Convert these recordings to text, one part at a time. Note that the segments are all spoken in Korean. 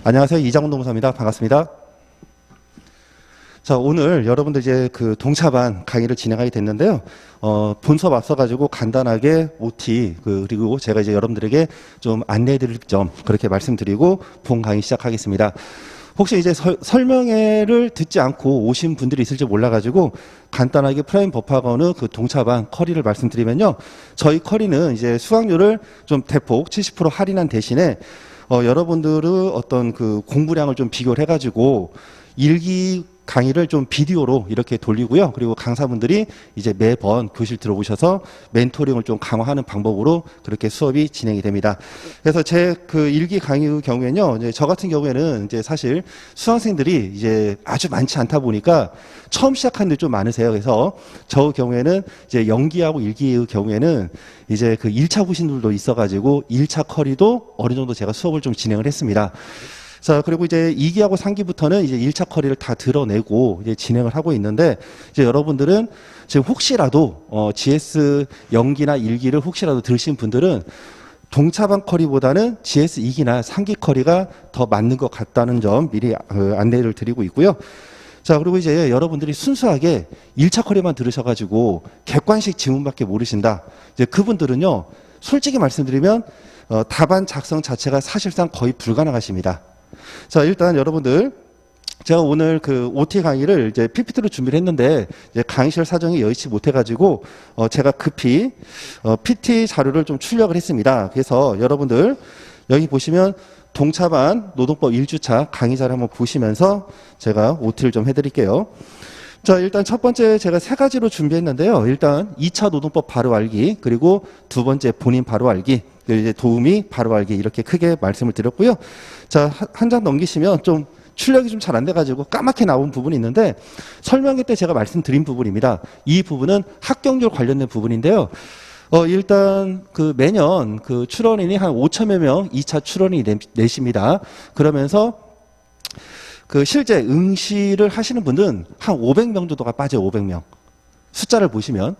안녕하세요. 이장훈 노무사입니다. 반갑습니다. 자, 오늘 여러분들 이제 그 동차반 강의를 진행하게 됐는데요. 본 수업 앞서가지고 간단하게 OT, 그리고 제가 이제 여러분들에게 좀 안내해 드릴 점, 그렇게 말씀드리고 본 강의 시작하겠습니다. 혹시 이제 설명회를 듣지 않고 오신 분들이 있을지 몰라가지고 간단하게 프라임 법학원의 그 동차반 커리를 말씀드리면요. 저희 커리는 이제 수강료를 좀 대폭 70% 할인한 대신에 여러분들의 어떤 그 공부량을 좀 비교를 해가지고 일기 강의를 좀 비디오로 이렇게 돌리고요. 그리고 강사분들이 이제 매번 교실 들어오셔서 멘토링을 좀 강화하는 방법으로 그렇게 수업이 진행이 됩니다. 그래서 제 그 일기 강의의 경우에는요, 이제 저 같은 경우에는 이제 사실 수강생들이 이제 아주 많지 않다 보니까 처음 시작하는데 좀 많으세요. 그래서 저 경우에는 이제 연기하고 일기의 경우에는 이제 그 1차 후신들도 있어가지고 1차 커리도 어느 정도 제가 수업을 좀 진행을 했습니다. 자, 그리고 이제 2기하고 3기부터는 이제 1차 커리를 다 드러내고 이제 진행을 하고 있는데, 이제 여러분들은 지금 혹시라도, GS 연기나 1기를 혹시라도 들으신 분들은 동차반 커리보다는 GS 2기나 3기 커리가 더 맞는 것 같다는 점 미리 안내를 드리고 있고요. 자, 그리고 이제 여러분들이 순수하게 1차 커리만 들으셔가지고 객관식 지문밖에 모르신다. 이제 그분들은요, 솔직히 말씀드리면, 답안 작성 자체가 사실상 거의 불가능하십니다. 자, 일단 여러분들, 제가 오늘 그 OT 강의를 이제 PPT로 준비를 했는데, 이제 강의실 사정이 여의치 못해가지고, 제가 급히, PT 자료를 좀 출력을 했습니다. 그래서 여러분들, 여기 보시면 동차반 노동법 1주차 강의 자료 한번 보시면서 제가 OT를 좀 해드릴게요. 자, 일단 첫 번째 제가 세 가지로 준비했는데요. 일단 2차 노동법 바로 알기, 그리고 두 번째 본인 바로 알기, 이제 도우미 바로 알기, 이렇게 크게 말씀을 드렸고요. 자, 한 장 넘기시면 좀 출력이 좀 잘 안 돼가지고 까맣게 나온 부분이 있는데, 설명회 때 제가 말씀드린 부분입니다. 이 부분은 합격률 관련된 부분인데요. 일단 그 매년 그 출원인이 한 5천여 명 2차 출원이 내십니다. 그러면서 그 실제 응시를 하시는 분은 한 500명 정도가 빠져요. 500명. 숫자를 보시면.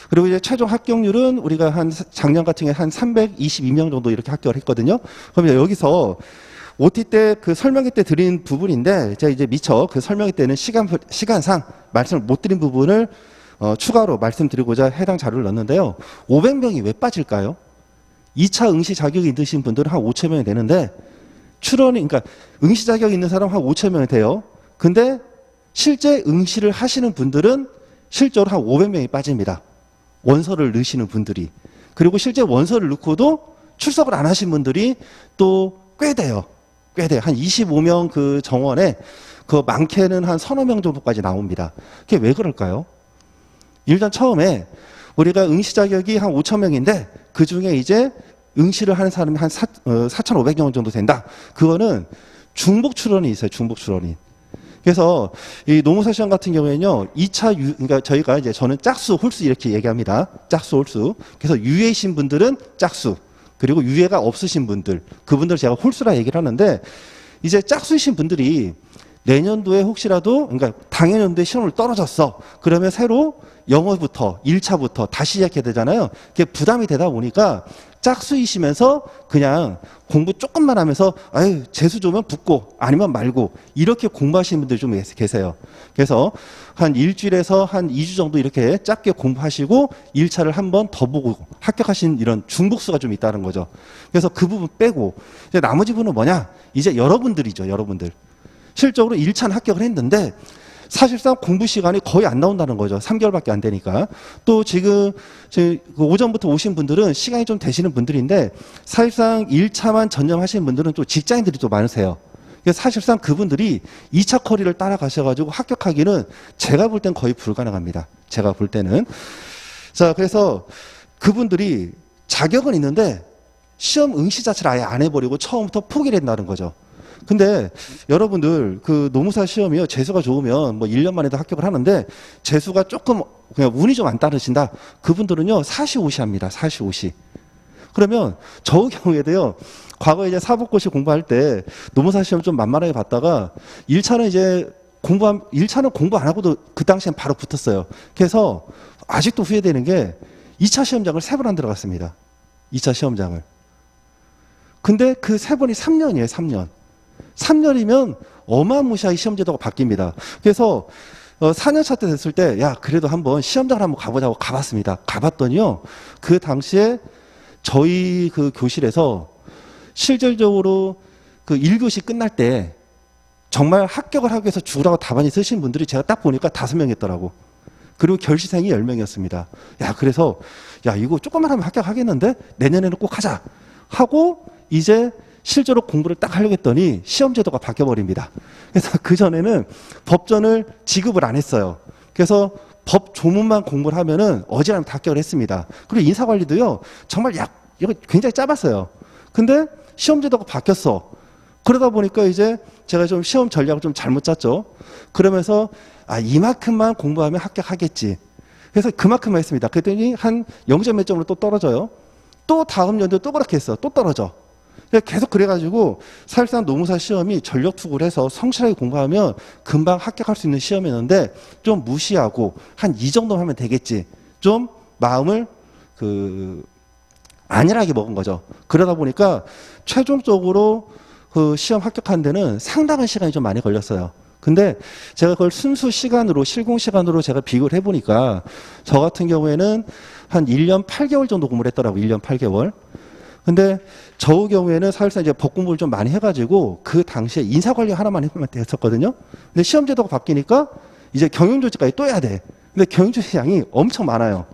그리고 이제 최종 합격률은 우리가 한 작년 같은 경우에 한 322명 정도 이렇게 합격을 했거든요. 그러면 여기서 OT 때 그 설명회 때 드린 부분인데, 제가 이제 미처 그 설명회 때는 시간상 말씀을 못 드린 부분을 추가로 말씀드리고자 해당 자료를 넣었는데요. 500명이 왜 빠질까요? 2차 응시 자격이 있으신 분들은 한 5천 명이 되는데, 출원이, 그러니까 응시 자격이 있는 사람 한 5천 명이 돼요. 근데 실제 응시를 하시는 분들은 실제로 한 500명이 빠집니다. 원서를 넣으시는 분들이. 그리고 실제 원서를 넣고도 출석을 안 하신 분들이 또 꽤 돼요. 꽤 돼요. 한 25명 그 정원에 그 많게는 한 서너 명 정도까지 나옵니다. 그게 왜 그럴까요? 일단 처음에 우리가 응시 자격이 한 5천 명인데 그 중에 이제 응시를 하는 사람이 한 4,500명 정도 된다. 그거는 중복 출원이 있어요. 중복 출원이. 그래서 이 노무사 시험 같은 경우에는요, 2차 그러니까 저희가 이제 저는 짝수, 홀수 이렇게 얘기합니다. 짝수, 홀수. 그래서 유예이신 분들은 짝수, 그리고 유예가 없으신 분들, 그분들 제가 홀수라 얘기를 하는데, 이제 짝수이신 분들이 내년도에 혹시라도, 그러니까 당연연도에 시험을 떨어졌어. 그러면 새로 영어부터 1차부터 다시 시작해야 되잖아요. 그게 부담이 되다 보니까 짝수이시면서 그냥 공부 조금만 하면서 아유 재수 좋으면 붙고 아니면 말고 이렇게 공부하시는 분들이 좀 계세요. 그래서 한 일주일에서 한 2주 정도 이렇게 짧게 공부하시고 1차를 한 번 더 보고 합격하신 이런 중복수가 좀 있다는 거죠. 그래서 그 부분 빼고 이제 나머지 부분은 뭐냐? 이제 여러분들이죠. 여러분들. 실적으로 1차는 합격을 했는데 사실상 공부 시간이 거의 안 나온다는 거죠. 3개월밖에 안 되니까. 또 지금 오전부터 오신 분들은 시간이 좀 되시는 분들인데 사실상 1차만 전념하시는 분들은 또 직장인들이 또 많으세요. 그래서 사실상 그분들이 2차 커리를 따라가셔가지고 합격하기는 제가 볼 땐 거의 불가능합니다. 제가 볼 때는. 자, 그래서 그분들이 자격은 있는데 시험 응시 자체를 아예 안 해버리고 처음부터 포기를 한다는 거죠. 근데 여러분들 그 노무사 시험이요, 재수가 좋으면 뭐 1년 만에도 합격을 하는데 재수가 조금 그냥 운이 좀 안 따르신다, 그분들은요 사시오시 합니다. 사시오시. 그러면 저 경우에도요, 과거에 이제 사법고시 공부할 때 노무사 시험 좀 만만하게 봤다가 1차는 이제 1차는 공부 안 하고도 그 당시엔 바로 붙었어요. 그래서 아직도 후회되는 게 2차 시험장을 3번 안 들어갔습니다. 2차 시험장을. 근데 그 3번이 3년이에요. 3년. 3년이면 어마무시하게 시험 제도가 바뀝니다. 그래서 4년차 때 됐을 때, 야, 그래도 한번 시험장을 한번 가보자고 가봤습니다. 가봤더니요, 그 당시에 저희 그 교실에서 실질적으로 그 1교시 끝날 때 정말 합격을 하기 위해서 죽으라고 답안이 쓰신 분들이 제가 딱 보니까 5명이었더라고. 그리고 결시생이 10명이었습니다. 야, 그래서, 야, 이거 조금만 하면 합격하겠는데? 내년에는 꼭 하자. 하고, 이제 실제로 공부를 딱 하려고 했더니 시험 제도가 바뀌어버립니다. 그래서 그전에는 법전을 지급을 안 했어요. 그래서 법 조문만 공부를 하면은 어지간하면 다 합격을 했습니다. 그리고 인사관리도요, 정말 이거 굉장히 짧았어요. 근데 시험 제도가 바뀌었어. 그러다 보니까 이제 제가 좀 시험 전략을 좀 잘못 짰죠. 그러면서 이만큼만 공부하면 합격하겠지. 그래서 그만큼만 했습니다. 그랬더니 한 0점 몇 점으로 또 떨어져요. 또 다음 연도에 또 그렇게 했어. 또 떨어져. 계속 그래가지고 사실상 노무사 시험이 전력 투구를 해서 성실하게 공부하면 금방 합격할 수 있는 시험이었는데 좀 무시하고 한 이 정도만 하면 되겠지. 좀 마음을 안일하게 먹은 거죠. 그러다 보니까 최종적으로 그 시험 합격한 데는 상당한 시간이 좀 많이 걸렸어요. 근데 제가 그걸 순수 시간으로, 실공 시간으로 제가 비교를 해보니까 저 같은 경우에는 한 1년 8개월 정도 공부를 했더라고요. 1년 8개월. 근데 저 경우에는 사실상 이제 법 공부를 좀 많이 해가지고 그 당시에 인사관리 하나만 했었거든요. 근데 시험 제도가 바뀌니까 이제 경영조직까지 또 해야 돼. 근데 경영조직 양이 엄청 많아요.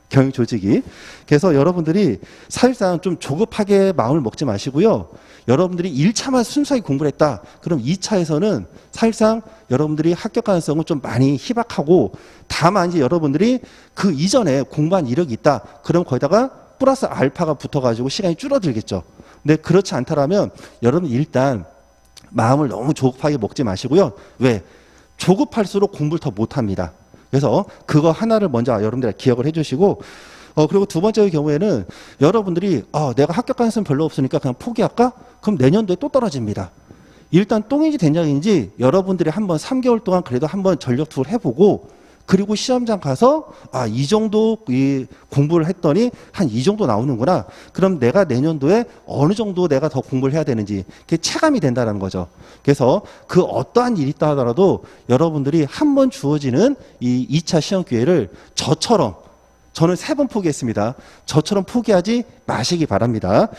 경영조직이. 그래서 여러분들이 사실상 좀 조급하게 마음을 먹지 마시고요. 여러분들이 1차만 순수하게 공부를 했다. 그럼 2차에서는 사실상 여러분들이 합격 가능성은 좀 많이 희박하고, 다만 이제 여러분들이 그 이전에 공부한 이력이 있다. 그럼 거기다가 플러스 알파가 붙어가지고 시간이 줄어들겠죠. 근데 그렇지 않다라면 여러분 일단 마음을 너무 조급하게 먹지 마시고요. 왜? 조급할수록 공부를 더 못합니다. 그래서 그거 하나를 먼저 여러분들 기억을 해주시고, 그리고 두 번째의 경우에는 여러분들이 내가 합격 가능성 별로 없으니까 그냥 포기할까? 그럼 내년도에 또 떨어집니다. 일단 똥인지 된장인지 여러분들이 한번 3개월 동안 그래도 한번 전력 투구를 해보고, 그리고 시험장 가서 이 정도 공부를 했더니 한 이 정도 나오는구나. 그럼 내가 내년도에 어느 정도 내가 더 공부를 해야 되는지 그게 체감이 된다는 거죠. 그래서 그 어떠한 일이 있다 하더라도 여러분들이 한 번 주어지는 이 2차 시험 기회를 저는 3번 포기했습니다. 저처럼 포기하지 마시기 바랍니다.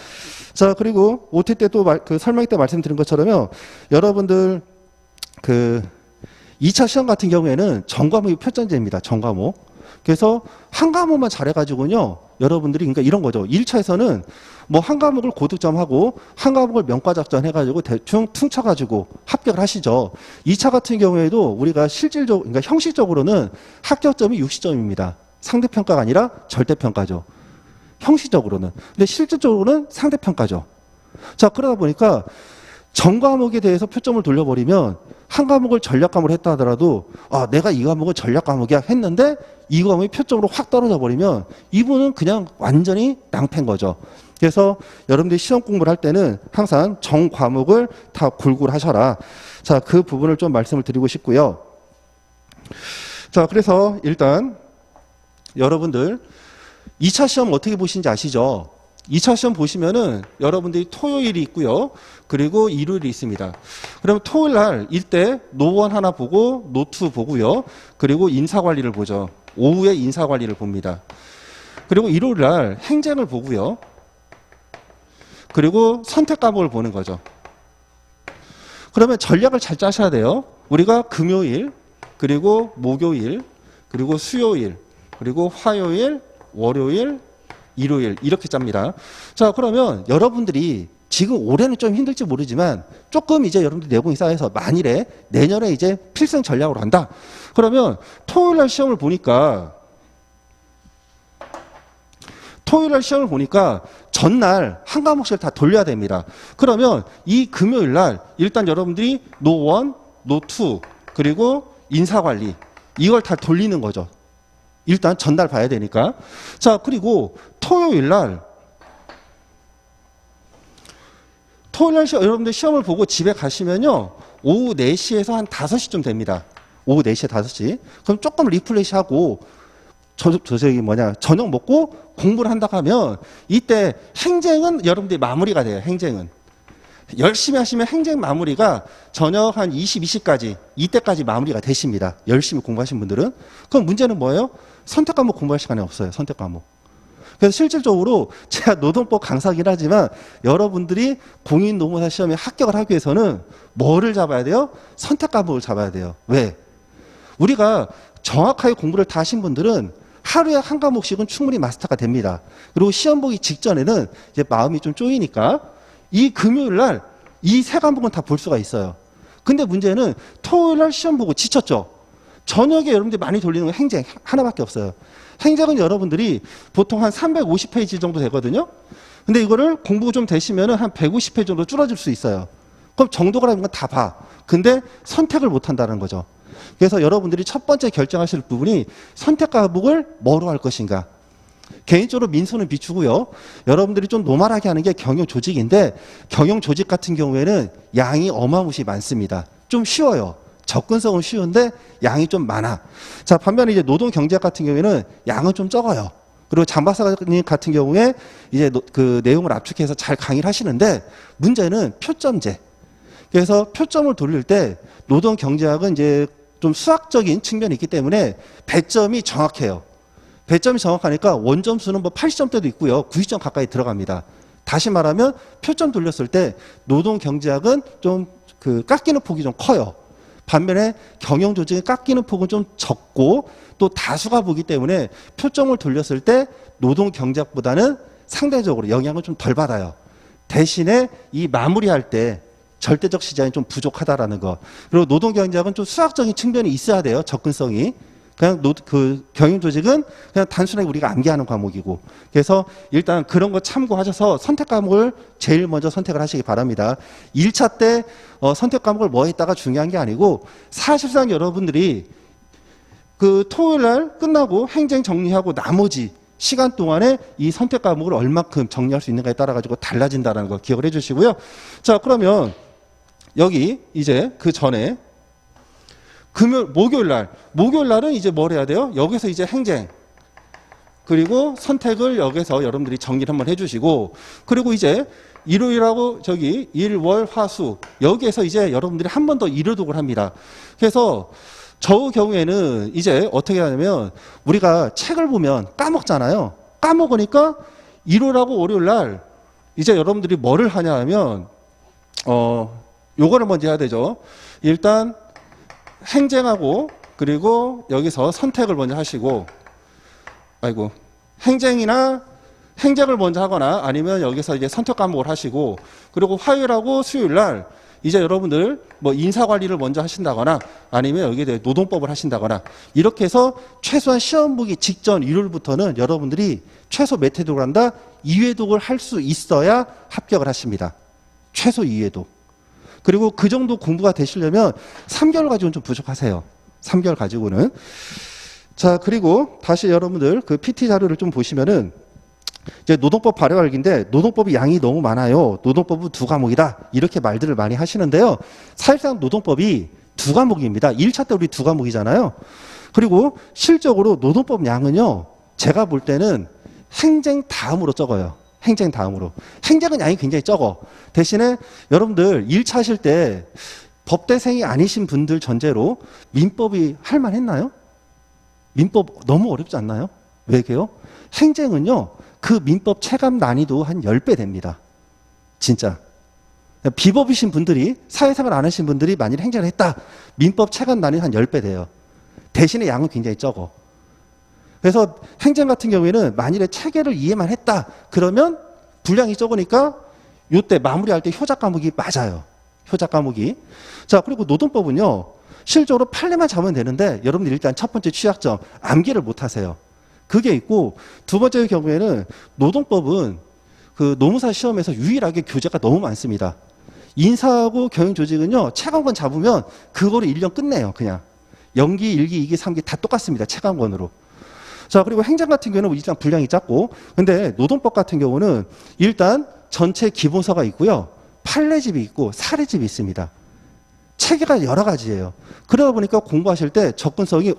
자, 그리고 OT 때 또 설명회 때 말씀드린 것처럼요. 여러분들 2차 시험 같은 경우에는 전과목이 표전제입니다. 전과목. 그래서 한 과목만 잘해가지고요. 여러분들이 그러니까 이런 거죠. 1차에서는 뭐 한 과목을 고득점하고 한 과목을 명과작전 해가지고 대충 퉁쳐가지고 합격을 하시죠. 2차 같은 경우에도 우리가 실질적으로, 그러니까 형식적으로는 합격점이 60점입니다. 상대평가가 아니라 절대평가죠. 형식적으로는. 근데 실질적으로는 상대평가죠. 자, 그러다 보니까 전 과목에 대해서 표점을 돌려버리면 한 과목을 전략 과목을 했다 하더라도 내가 이 과목은 전략 과목이야 했는데 이 과목이 표점으로 확 떨어져 버리면 이분은 그냥 완전히 낭패인 거죠. 그래서 여러분들이 시험 공부를 할 때는 항상 전 과목을 다 골고루 하셔라. 자, 그 부분을 좀 말씀을 드리고 싶고요. 자, 그래서 일단 여러분들 2차 시험 어떻게 보시는지 아시죠? 2차 시험 보시면은 여러분들이 토요일이 있고요. 그리고 일요일이 있습니다. 그러면 토요일 날 이때 노1 하나 보고 노2 보고요. 그리고 인사관리를 보죠. 오후에 인사관리를 봅니다. 그리고 일요일 날 행정을 보고요. 그리고 선택 과목을 보는 거죠. 그러면 전략을 잘 짜셔야 돼요. 우리가 금요일, 그리고 목요일, 그리고 수요일, 그리고 화요일, 월요일, 일요일 이렇게 짭니다. 자, 그러면 여러분들이 지금 올해는 좀 힘들지 모르지만 조금 이제 여러분들 내공이 쌓여서 만일에 내년에 이제 필승 전략으로 한다. 그러면 토요일 날 시험을 보니까 전날 한 과목씩 다 돌려야 됩니다. 그러면 이 금요일 날 일단 여러분들이 노1, 노2 그리고 인사관리 이걸 다 돌리는 거죠. 일단 전날 봐야 되니까. 자, 그리고 토요일 날 여러분들 시험을 보고 집에 가시면요. 오후 4시에서 한 5시쯤 됩니다. 오후 4시에 5시. 그럼 조금 리플레시 하고 저녁 먹고 공부를 한다고 하면 이때 행정은 여러분들이 마무리가 돼요. 열심히 하시면 행정 마무리가 저녁 한 22시까지 이때까지 마무리가 되십니다. 열심히 공부하신 분들은. 그럼 문제는 뭐예요? 선택 과목 공부할 시간이 없어요. 선택 과목. 그래서 실질적으로 제가 노동법 강사긴 하지만 여러분들이 공인노무사 시험에 합격을 하기 위해서는 뭐를 잡아야 돼요? 선택 과목을 잡아야 돼요. 왜? 우리가 정확하게 공부를 다 하신 분들은 하루에 한 과목씩은 충분히 마스터가 됩니다. 그리고 시험 보기 직전에는 이제 마음이 좀 쪼이니까 이 금요일 날 이 세 과목은 다 볼 수가 있어요. 근데 문제는 토요일 날 시험 보고 지쳤죠. 저녁에 여러분들이 많이 돌리는 건 행정 하나밖에 없어요. 행정은 여러분들이 보통 한 350페이지 정도 되거든요. 근데 이거를 공부 좀 되시면은 한 150페이지 정도 줄어질 수 있어요. 그럼 정도라는 건 다 봐. 근데 선택을 못 한다는 거죠. 그래서 여러분들이 첫 번째 결정하실 부분이 선택 과목을 뭐로 할 것인가. 개인적으로 민소는 비추고요. 여러분들이 좀 노멀하게 하는 게 경영 조직인데 경영 조직 같은 경우에는 양이 어마무시 많습니다. 좀 쉬워요. 접근성은 쉬운데 양이 좀 많아. 자, 반면에 이제 노동 경제학 같은 경우에는 양은 좀 적어요. 그리고 장 박사님 같은 경우에 이제 그 내용을 압축해서 잘 강의를 하시는데 문제는 표점제. 그래서 표점을 돌릴 때 노동 경제학은 이제 좀 수학적인 측면이 있기 때문에 배점이 정확해요. 배점이 정확하니까 원점수는 뭐 80점대도 있고요. 90점 가까이 들어갑니다. 다시 말하면 표점 돌렸을 때 노동 경제학은 좀 그 깎이는 폭이 좀 커요. 반면에 경영 조직의 깎이는 폭은 좀 적고 또 다수가 보기 때문에 표점을 돌렸을 때 노동 경제학보다는 상대적으로 영향을 좀 덜 받아요. 대신에 이 마무리할 때 절대적 시장이 좀 부족하다라는 거. 그리고 노동 경제학은 좀 수학적인 측면이 있어야 돼요. 접근성이. 그냥 그 경영 조직은 그냥 단순하게 우리가 암기하는 과목이고. 그래서 일단 그런 거 참고하셔서 선택 과목을 제일 먼저 선택을 하시기 바랍니다. 1차 때 선택 과목을 뭐 했다가 중요한 게 아니고 사실상 여러분들이 그 토요일 날 끝나고 행정 정리하고 나머지 시간 동안에 이 선택 과목을 얼마큼 정리할 수 있는가에 따라 가지고 달라진다는 거 기억을 해 주시고요. 자, 그러면 여기 이제 그 전에 목요일 날은 이제 뭘 해야 돼요? 여기서 이제 행정 그리고 선택을 여기서 여러분들이 정리를 한번 해주시고 그리고 이제 일요일하고 저기 일, 월, 화, 수 여기에서 이제 여러분들이 한 번 더 일요독을 합니다. 그래서 저 경우에는 이제 어떻게 하냐면 우리가 책을 보면 까먹잖아요. 까먹으니까 일요일하고 월요일 날 이제 여러분들이 뭐를 하냐 하면 요거를 먼저 해야 되죠. 일단 행정하고 그리고 여기서 선택을 먼저 하시고 행정을 먼저 하거나 아니면 여기서 이제 선택 과목을 하시고 그리고 화요일하고 수요일 날 이제 여러분들 뭐 인사관리를 먼저 하신다거나 아니면 여기에 대해 노동법을 하신다거나 이렇게 해서 최소한 시험 보기 직전 일요일부터는 여러분들이 최소 몇 회독을 한다? 2회독을 할 수 있어야 합격을 하십니다. 최소 2회독. 그리고 그 정도 공부가 되시려면 3개월 가지고는 좀 부족하세요. 3개월 가지고는. 자, 그리고 다시 여러분들 그 PT 자료를 좀 보시면은 이제 노동법 발효 알기인데 노동법이 양이 너무 많아요. 노동법은 2과목이다. 이렇게 말들을 많이 하시는데요. 사실상 노동법이 2과목입니다. 1차 때 우리 2과목이잖아요. 그리고 실적으로 노동법 양은요. 제가 볼 때는 행정 다음으로 적어요. 행정 다음으로. 행정은 양이 굉장히 적어. 대신에 여러분들 1차 하실 때 법대생이 아니신 분들 전제로 민법이 할만했나요? 민법 너무 어렵지 않나요? 왜게요? 행정은요. 그 민법 체감 난이도 한 10배 됩니다. 진짜. 비법이신 분들이 사회생활 안 하신 분들이 만일 행정을 했다. 민법 체감 난이도 한 10배 돼요. 대신에 양은 굉장히 적어. 그래서 행정 같은 경우에는 만일에 체계를 이해만 했다. 그러면 분량이 적으니까 이때 마무리할 때 효자 과목이 맞아요. 효자 과목이. 자, 그리고 노동법은요. 실적으로 판례만 잡으면 되는데 여러분들 일단 첫 번째 취약점 암기를 못 하세요. 그게 있고 두 번째 경우에는 노동법은 그 노무사 시험에서 유일하게 교재가 너무 많습니다. 인사하고 경영조직은요. 체감권 잡으면 그거를 1년 끝내요. 그냥. 연기, 1기, 2기, 3기 다 똑같습니다. 체감권으로. 자, 그리고 행정 같은 경우는 일단 분량이 작고, 근데 노동법 같은 경우는 일단 전체 기본서가 있고요. 판례집이 있고 사례집이 있습니다. 체계가 여러 가지예요. 그러다 보니까 공부하실 때 접근성이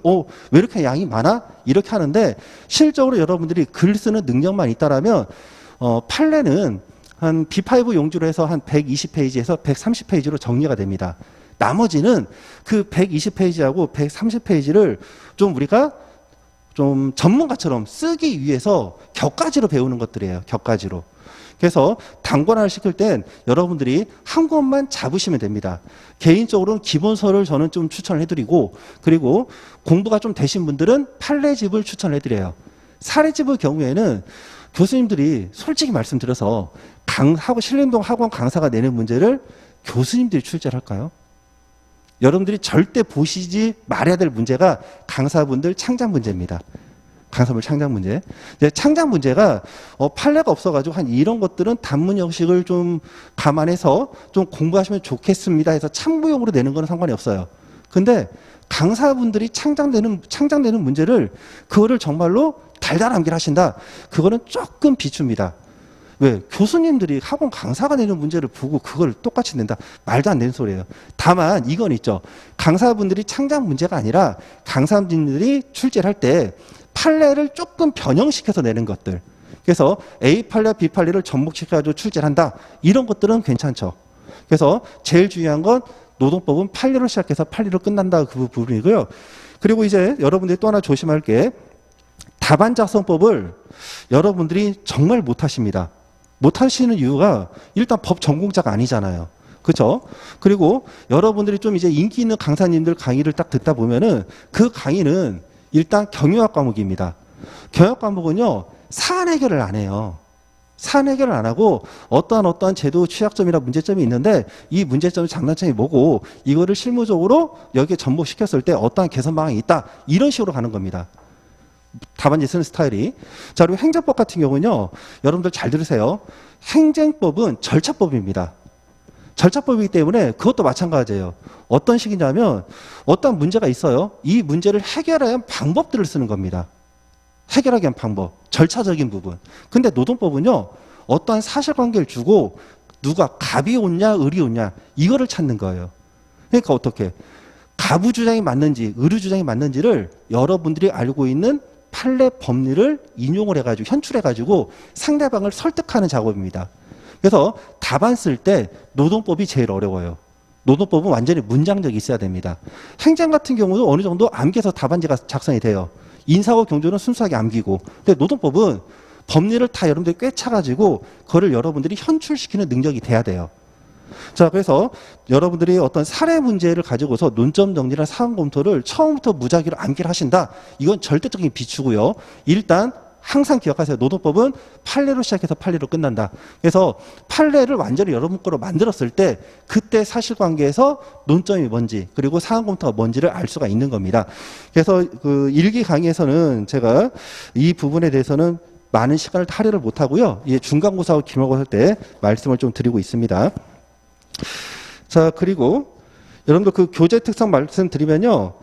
왜 이렇게 양이 많아? 이렇게 하는데 실적으로 여러분들이 글 쓰는 능력만 있다라면 판례는 한 B5 용지로 해서 한 120페이지에서 130페이지로 정리가 됩니다. 나머지는 그 120페이지하고 130페이지를 좀 우리가 좀 전문가처럼 쓰기 위해서 격가지로 배우는 것들이에요. 격가지로. 그래서 단권화를 시킬 땐 여러분들이 한 권만 잡으시면 됩니다. 개인적으로는 기본서를 저는 좀 추천을 해드리고, 그리고 공부가 좀 되신 분들은 판례집을 추천을 해드려요. 사례집의 경우에는 교수님들이 솔직히 말씀드려서 신림동 학원 강사가 내는 문제를 교수님들이 출제를 할까요? 여러분들이 절대 보시지 말아야 될 문제가 강사분들 창작 문제입니다. 강사분 창작 문제. 창작 문제가 판례가 없어가지고 한 이런 것들은 단문 형식을 좀 감안해서 좀 공부하시면 좋겠습니다 해서 참고용으로 내는 건 상관이 없어요. 근데 강사분들이 창작내는 문제를 그거를 정말로 달달 암기를 하신다. 그거는 조금 비춥니다. 왜? 교수님들이 학원 강사가 내는 문제를 보고 그걸 똑같이 낸다. 말도 안 되는 소리예요. 다만 이건 있죠. 강사분들이 창작 문제가 아니라 강사분들이 출제를 할 때 판례를 조금 변형시켜서 내는 것들. 그래서 A 판례, B 판례를 접목시켜가지고 출제를 한다. 이런 것들은 괜찮죠. 그래서 제일 중요한 건 노동법은 판례로 시작해서 판례로 끝난다. 그 부분이고요. 그리고 이제 여러분들이 또 하나 조심할 게 답안 작성법을 여러분들이 정말 못하십니다. 못하시는 이유가 일단 법 전공자가 아니잖아요. 그렇죠? 그리고 여러분들이 좀 이제 인기 있는 강사님들 강의를 딱 듣다 보면은 그 강의는 일단 경영학 과목입니다. 경영학 과목은요, 사안 해결을 안 해요. 사안 해결을 안 하고 어떠한 제도 취약점이나 문제점이 있는데 이 문제점 장단점이 뭐고 이거를 실무적으로 여기에 접목시켰을 때 어떠한 개선 방안이 있다. 이런 식으로 가는 겁니다. 답안지 쓰는 스타일이. 자, 그리고 행정법 같은 경우는요, 여러분들 잘 들으세요. 행정법은 절차법입니다. 절차법이기 때문에 그것도 마찬가지예요. 어떤 식이냐면 어떤 문제가 있어요. 이 문제를 해결하기 위한 방법들을 쓰는 겁니다. 해결하기 위한 방법, 절차적인 부분. 근데 노동법은요, 어떠한 사실관계를 주고 누가 갑이 옳냐 을이 옳냐 이거를 찾는 거예요. 그러니까 어떻게 가부 주장이 맞는지 의료 주장이 맞는지를 여러분들이 알고 있는 판례 법리를 인용을 해가지고 현출해가지고 상대방을 설득하는 작업입니다. 그래서 답안 쓸 때 노동법이 제일 어려워요. 노동법은 완전히 문장력이 있어야 됩니다. 행정 같은 경우도 어느 정도 암기해서 답안지가 작성이 돼요. 인사고 경조는 순수하게 암기고. 근데 노동법은 법리를 다 여러분들이 꿰차가지고 그거를 여러분들이 현출시키는 능력이 돼야 돼요. 자, 그래서 여러분들이 어떤 사례 문제를 가지고서 논점 정리나 사안 검토를 처음부터 무작위로 암기를 하신다. 이건 절대적인 비추고요. 일단 항상 기억하세요. 노동법은 판례로 시작해서 판례로 끝난다. 그래서 판례를 완전히 여러분 거로 만들었을 때 그때 사실관계에서 논점이 뭔지 그리고 사안 검토가 뭔지를 알 수가 있는 겁니다. 그래서 그 일기 강의에서는 제가 이 부분에 대해서는 많은 시간을 할애를 못하고요. 이 중간고사하고 기말고사 때 말씀을 좀 드리고 있습니다. 자, 그리고 여러분들 그 교재 특성 말씀드리면요.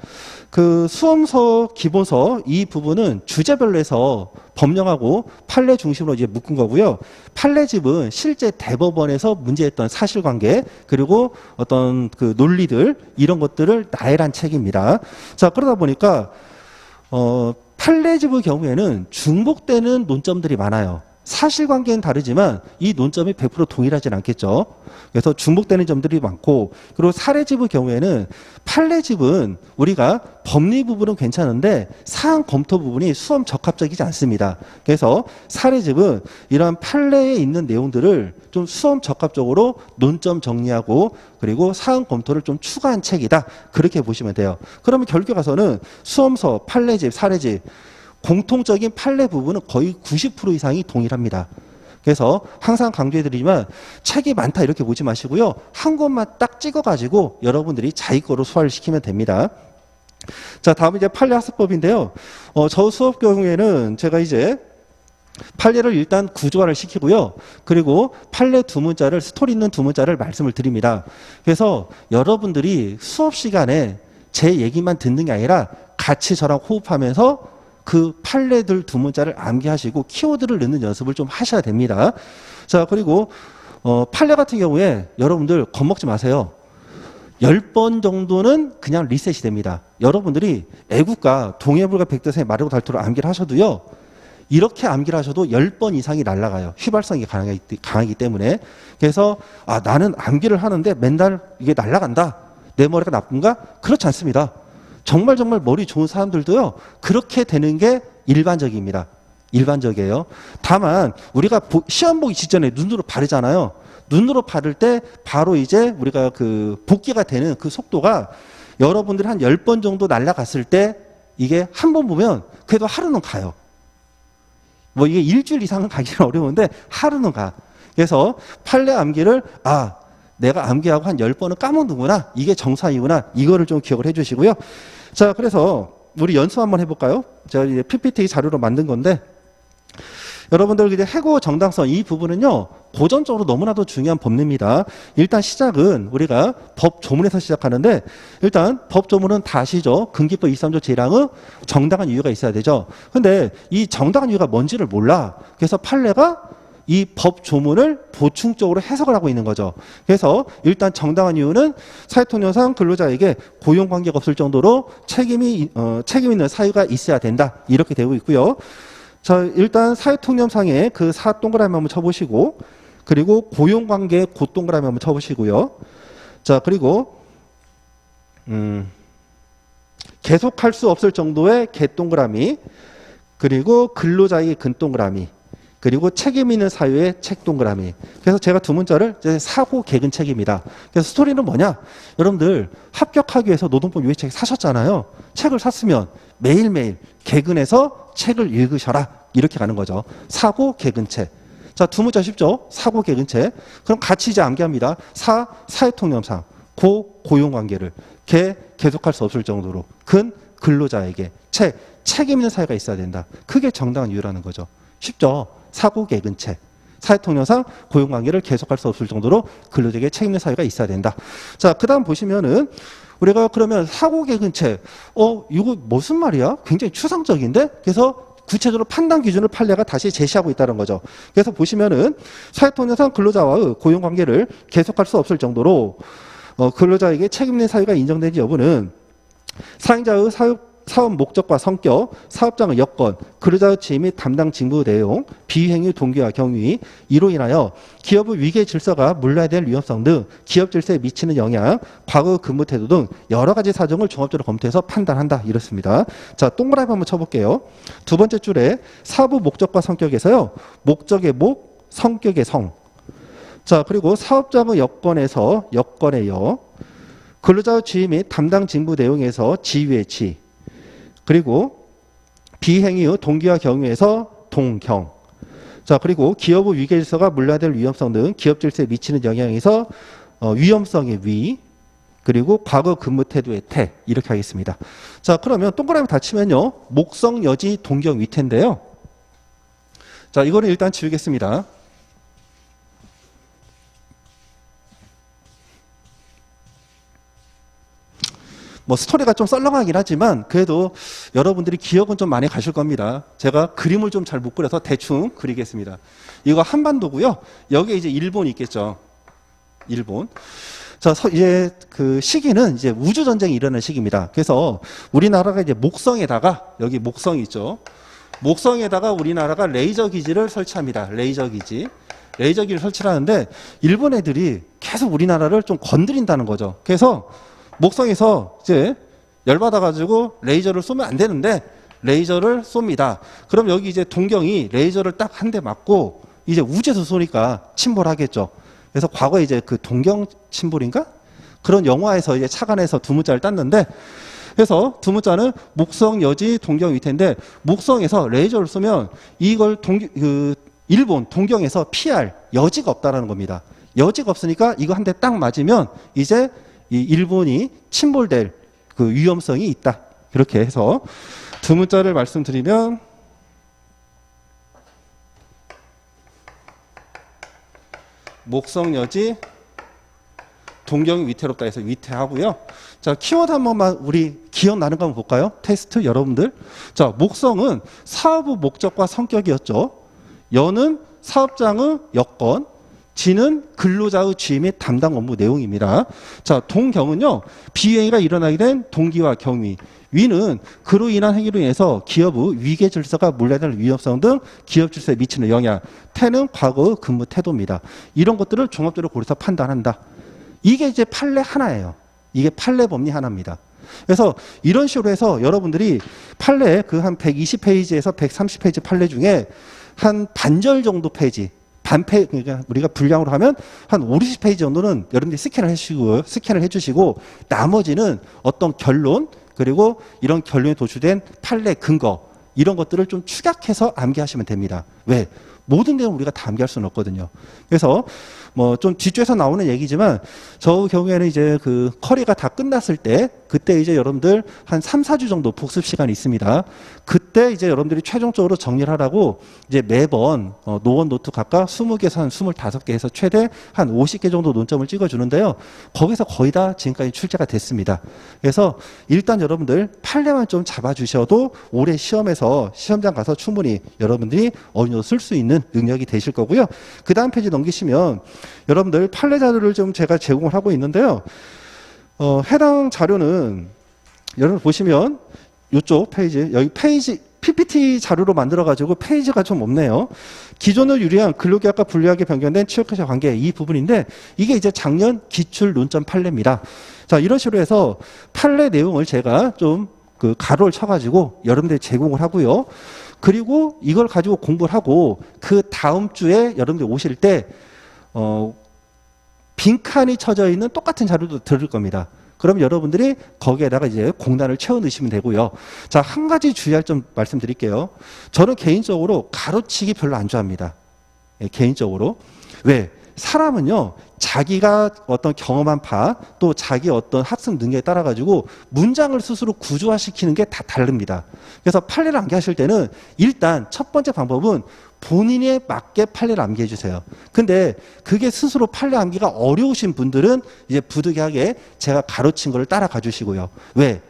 그 수험서, 기본서 이 부분은 주제별로 해서 법령하고 판례 중심으로 이제 묶은 거고요. 판례집은 실제 대법원에서 문제했던 사실관계 그리고 어떤 그 논리들 이런 것들을 나열한 책입니다. 자, 그러다 보니까 판례집의 경우에는 중복되는 논점들이 많아요. 사실관계는 다르지만 이 논점이 100% 동일하진 않겠죠. 그래서 중복되는 점들이 많고, 그리고 사례집의 경우에는 판례집은 우리가 법리 부분은 괜찮은데 사안 검토 부분이 수험 적합적이지 않습니다. 그래서 사례집은 이러한 판례에 있는 내용들을 좀 수험 적합적으로 논점 정리하고 그리고 사안 검토를 좀 추가한 책이다. 그렇게 보시면 돼요. 그러면 결국에 가서는 수험서, 판례집, 사례집 공통적인 판례 부분은 거의 90% 이상이 동일합니다. 그래서 항상 강조해드리지만 책이 많다 이렇게 보지 마시고요. 한 권만 딱 찍어가지고 여러분들이 자기 거로 소화를 시키면 됩니다. 자, 다음은 이제 판례 학습법인데요. 저 수업 경우에는 제가 이제 판례를 일단 구조화를 시키고요. 그리고 판례 두 문자를 스토리 있는 두 문자를 말씀을 드립니다. 그래서 여러분들이 수업 시간에 제 얘기만 듣는 게 아니라 같이 저랑 호흡하면서 그 판례들 두 문자를 암기하시고 키워드를 넣는 연습을 좀 하셔야 됩니다. 자, 그리고 판례 같은 경우에 여러분들 겁먹지 마세요. 10번 정도는 그냥 리셋이 됩니다. 여러분들이 애국가 동해불과 백두산의 마르고 닳도록 암기를 하셔도요. 이렇게 암기를 하셔도 10번 이상이 날아가요. 휘발성이 강하기 때문에. 그래서 나는 암기를 하는데 맨날 이게 날아간다. 내 머리가 나쁜가? 그렇지 않습니다. 정말 머리 좋은 사람들도요. 그렇게 되는 게 일반적입니다. 일반적이에요. 다만 우리가 시험 보기 직전에 눈으로 바르잖아요. 눈으로 바를 때 바로 이제 우리가 그 복기가 되는 그 속도가 여러분들이 한 10번 정도 날아갔을 때 이게 한 번 보면 그래도 하루는 가요. 뭐 이게 일주일 이상은 가기는 어려운데 하루는 가. 그래서 판례 암기를 내가 암기하고 한 10번은 까먹는구나. 이게 정상이구나. 이거를 좀 기억을 해 주시고요. 자, 그래서 우리 연습 한번 해볼까요? 제가 이제 PPT 자료로 만든 건데 여러분들 이제 해고 정당성 이 부분은요 고전적으로 너무나도 중요한 법리입니다. 일단 시작은 우리가 법 조문에서 시작하는데 일단 법 조문은 다 아시죠? 금기법 23조 제1항의 정당한 이유가 있어야 되죠. 근데 이 정당한 이유가 뭔지를 몰라. 그래서 판례가 이 법 조문을 보충적으로 해석을 하고 있는 거죠. 그래서 일단 정당한 이유는 사회통념상 근로자에게 고용관계가 없을 정도로 책임 있는 사유가 있어야 된다. 이렇게 되고 있고요. 자, 일단 사회통념상에 그 사 동그라미 한번 쳐보시고 그리고 고용관계 고 동그라미 한번 쳐보시고요. 자, 그리고 계속할 수 없을 정도의 개 동그라미 그리고 근로자에게 근 동그라미 그리고 책임 있는 사유의 책 동그라미. 그래서 제가 두 문자를 이제 사고 개근 책입니다. 그래서 스토리는 뭐냐? 여러분들 합격하기 위해서 노동법 유예책 사셨잖아요. 책을 샀으면 매일매일 개근해서 책을 읽으셔라. 이렇게 가는 거죠. 사고 개근 책. 자, 두 문자 쉽죠? 사고 개근 책. 그럼 같이 이제 암기합니다. 사회통념상. 고용관계를. 계속할 수 없을 정도로. 근로자에게. 책임 있는 사유가 있어야 된다. 그게 정당한 이유라는 거죠. 쉽죠? 사고 개근책. 사회통념상 고용관계를 계속할 수 없을 정도로 근로자에게 책임 있는 사유가 있어야 된다. 자, 그 다음 보시면은 우리가 그러면 사고 개근책. 이거 무슨 말이야? 굉장히 추상적인데? 그래서 구체적으로 판단 기준을 판례가 다시 제시하고 있다는 거죠. 그래서 보시면은 사회통념상 근로자와의 고용관계를 계속할 수 없을 정도로 근로자에게 책임 있는 사유가 인정되는지 여부는 사행자의 사업 목적과 성격, 사업장의 여건, 근로자의 지위 및 담당 직무 내용, 비행위 동기와 경위, 이로 인하여 기업의 위계 질서가 물러야 될 위험성 등 기업 질서에 미치는 영향, 과거 근무 태도 등 여러 가지 사정을 종합적으로 검토해서 판단한다. 이렇습니다. 자, 동그라미 한번 쳐볼게요. 두 번째 줄에 사부 목적과 성격에서요. 목적의 목, 성격의 성. 자, 그리고 사업장의 여건에서 여건의 여, 근로자의 지위 및 담당 직무 내용에서 지위의 지, 그리고 비행위의 동기와 경위에서 동경. 자, 그리고 기업의 위계 질서가 물러야 될 위험성 등 기업 질서에 미치는 영향에서 위험성의 위, 그리고 과거 근무 태도의 태. 이렇게 하겠습니다. 자, 그러면 동그라미 닫히면요. 목성, 여지, 동경, 위태인데요. 자, 이거는 일단 지우겠습니다. 뭐 스토리가 좀 썰렁하긴 하지만 그래도 여러분들이 기억은 좀 많이 가실 겁니다. 제가 그림을 좀 잘 못 그려서 대충 그리겠습니다. 이거 한반도고요. 여기에 이제 일본이 있겠죠. 일본. 자, 이제 그 시기는 이제 우주 전쟁이 일어나는 시기입니다. 그래서 우리나라가 이제 목성에다가 여기 목성이 있죠. 목성에다가 우리나라가 레이저 기지를 설치합니다. 레이저 기지를 설치하는데 일본 애들이 계속 우리나라를 좀 건드린다는 거죠. 그래서 목성에서 이제 열받아가지고 레이저를 쏘면 안 되는데 레이저를 쏩니다. 그럼 여기 이제 동경이 레이저를 딱 한 대 맞고 이제 우주에서 쏘니까 침몰하겠죠. 그래서 과거에 이제 그 동경 침몰인가? 그런 영화에서 이제 착안해서 두 문자를 땄는데 그래서 두 문자는 목성, 여지, 동경, 위태인데 목성에서 레이저를 쏘면 이걸 일본 동경에서 피할 여지가 없다라는 겁니다. 여지가 없으니까 이거 한 대 딱 맞으면 이제 이 일본이 침몰될 그 위험성이 있다. 이렇게 해서 두 문자를 말씀드리면 목성, 여지, 동경이 위태롭다 해서 위태하고요. 자, 키워드 한 번만 우리 기억나는 거 한번 볼까요? 테스트 여러분들. 자, 목성은 사업의 목적과 성격이었죠. 여는 사업장의 여건, 지는 근로자의 지위 및 담당 업무 내용입니다. 자, 동경은요, 비행위가 일어나게 된 동기와 경위, 위는 그로 인한 행위로 인해서 기업의 위계 질서가 물레될 위험성 등 기업 질서에 미치는 영향. 태는 과거의 근무 태도입니다. 이런 것들을 종합적으로 고려해서 판단한다. 이게 이제 판례 하나예요. 이게 판례 법리 하나입니다. 그래서 이런 식으로 해서 여러분들이 판례 그 한 120페이지에서 130페이지 판례 중에 한 반절 정도 페이지, 그러니까 우리가 분량으로 하면 한 5, 60페이지 정도는 여러분들이 스캔을 해주시고 나머지는 어떤 결론, 그리고 이런 결론에 도출된 판례 근거, 이런 것들을 좀 축약해서 암기하시면 됩니다. 왜? 모든 내용 우리가 다 암기할 수는 없거든요. 그래서 뭐 좀 뒤쪽에서 나오는 얘기지만 저 경우에는 이제 그 커리가 다 끝났을 때 그때 이제 여러분들 한 3, 4주 정도 복습 시간이 있습니다. 그때 이제 여러분들이 최종적으로 정리를 하라고 이제 매번 노원 노트 각각 20개에서 한 25개 해서 최대 한 50개 정도 논점을 찍어주는데요. 거기서 거의 다 지금까지 출제가 됐습니다. 그래서 일단 여러분들 판례만 좀 잡아주셔도 올해 시험에서 시험장 가서 충분히 여러분들이 어느 정도 쓸 수 있는 능력이 되실 거고요. 그 다음 페이지 넘기시면 여러분들 판례 자료를 좀 제가 제공을 하고 있는데요. 해당 자료는 여러분 보시면 이쪽 페이지, 여기 페이지 PPT 자료로 만들어가지고 페이지가 좀 없네요. 기존을 유리한 근로계약과 불리하게 변경된 취업계약 관계 이 부분인데 이게 이제 작년 기출 논점 판례입니다. 자, 이런 식으로 해서 판례 내용을 제가 좀 그 가로를 쳐가지고 여러분들이 제공을 하고요. 그리고 이걸 가지고 공부를 하고 그 다음 주에 여러분들이 오실 때 빈칸이 쳐져 있는 똑같은 자료도 들을 겁니다. 그럼 여러분들이 거기에다가 이제 공란을 채워 넣으시면 되고요. 자, 한 가지 주의할 점 말씀드릴게요. 저는 개인적으로 가로치기 별로 안 좋아합니다. 예, 개인적으로. 왜? 사람은요, 자기가 어떤 경험한 바, 또 자기 어떤 학습 능력에 따라 가지고 문장을 스스로 구조화시키는 게 다 다릅니다. 그래서 판례를 암기하실 때는 일단 첫 번째 방법은 본인에 맞게 판례를 암기해 주세요. 근데 그게 스스로 판례 암기가 어려우신 분들은 이제 부득이하게 제가 가로친 거를 따라가 주시고요. 왜?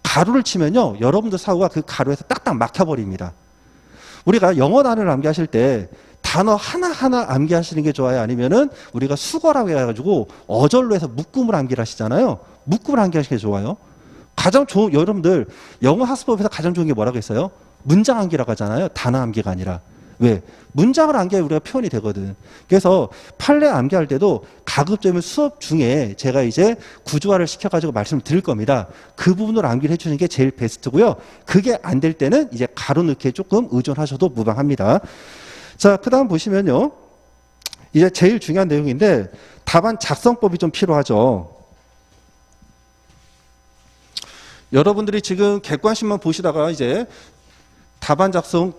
가로를 치면요, 여러분들 사고가 그 가로에서 딱딱 막혀버립니다. 우리가 영어 단어를 암기하실 때 단어 하나하나 암기하시는 게 좋아요? 아니면은 우리가 수거라고 해가지고 어절로 해서 묶음을 암기를 하시잖아요. 묶음을 암기하시는 게 좋아요. 가장 좋은, 여러분들 영어 학습법에서 가장 좋은 게 뭐라고 했어요? 문장 암기라고 하잖아요. 단어 암기가 아니라. 왜? 문장을 암기해 우리가 표현이 되거든. 그래서 판례 암기할 때도 가급적이면 수업 중에 제가 이제 구조화를 시켜가지고 말씀을 드릴 겁니다. 그 부분을 암기를 해주는 게 제일 베스트고요. 그게 안 될 때는 이제 가로 넣기에 조금 의존하셔도 무방합니다. 자, 그 다음 보시면요. 이제 제일 중요한 내용인데 답안 작성법이 좀 필요하죠. 여러분들이 지금 객관식만 보시다가 이제 답안 작성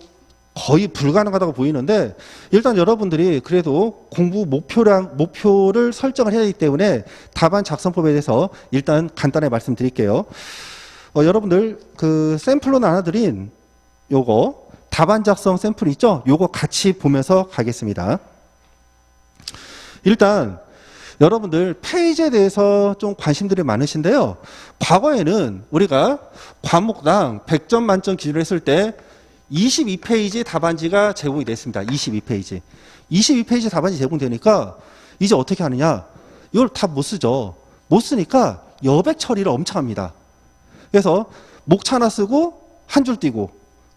거의 불가능하다고 보이는데 일단 여러분들이 그래도 공부 목표를 설정을 해야 하기 때문에 답안 작성법에 대해서 일단 간단히 말씀드릴게요. 여러분들 그 샘플로 나눠드린 요거 답안 작성 샘플 있죠? 요거 같이 보면서 가겠습니다. 일단 여러분들 페이지에 대해서 좀 관심들이 많으신데요. 과거에는 우리가 과목당 100점 만점 기준으로 했을 때 22페이지 답안지가 제공이 됐습니다. 22페이지. 22페이지 답안지 제공되니까 이제 어떻게 하느냐. 이걸 다 못 쓰죠. 못 쓰니까 여백 처리를 엄청 합니다. 그래서 목차 하나 쓰고 한 줄 띄고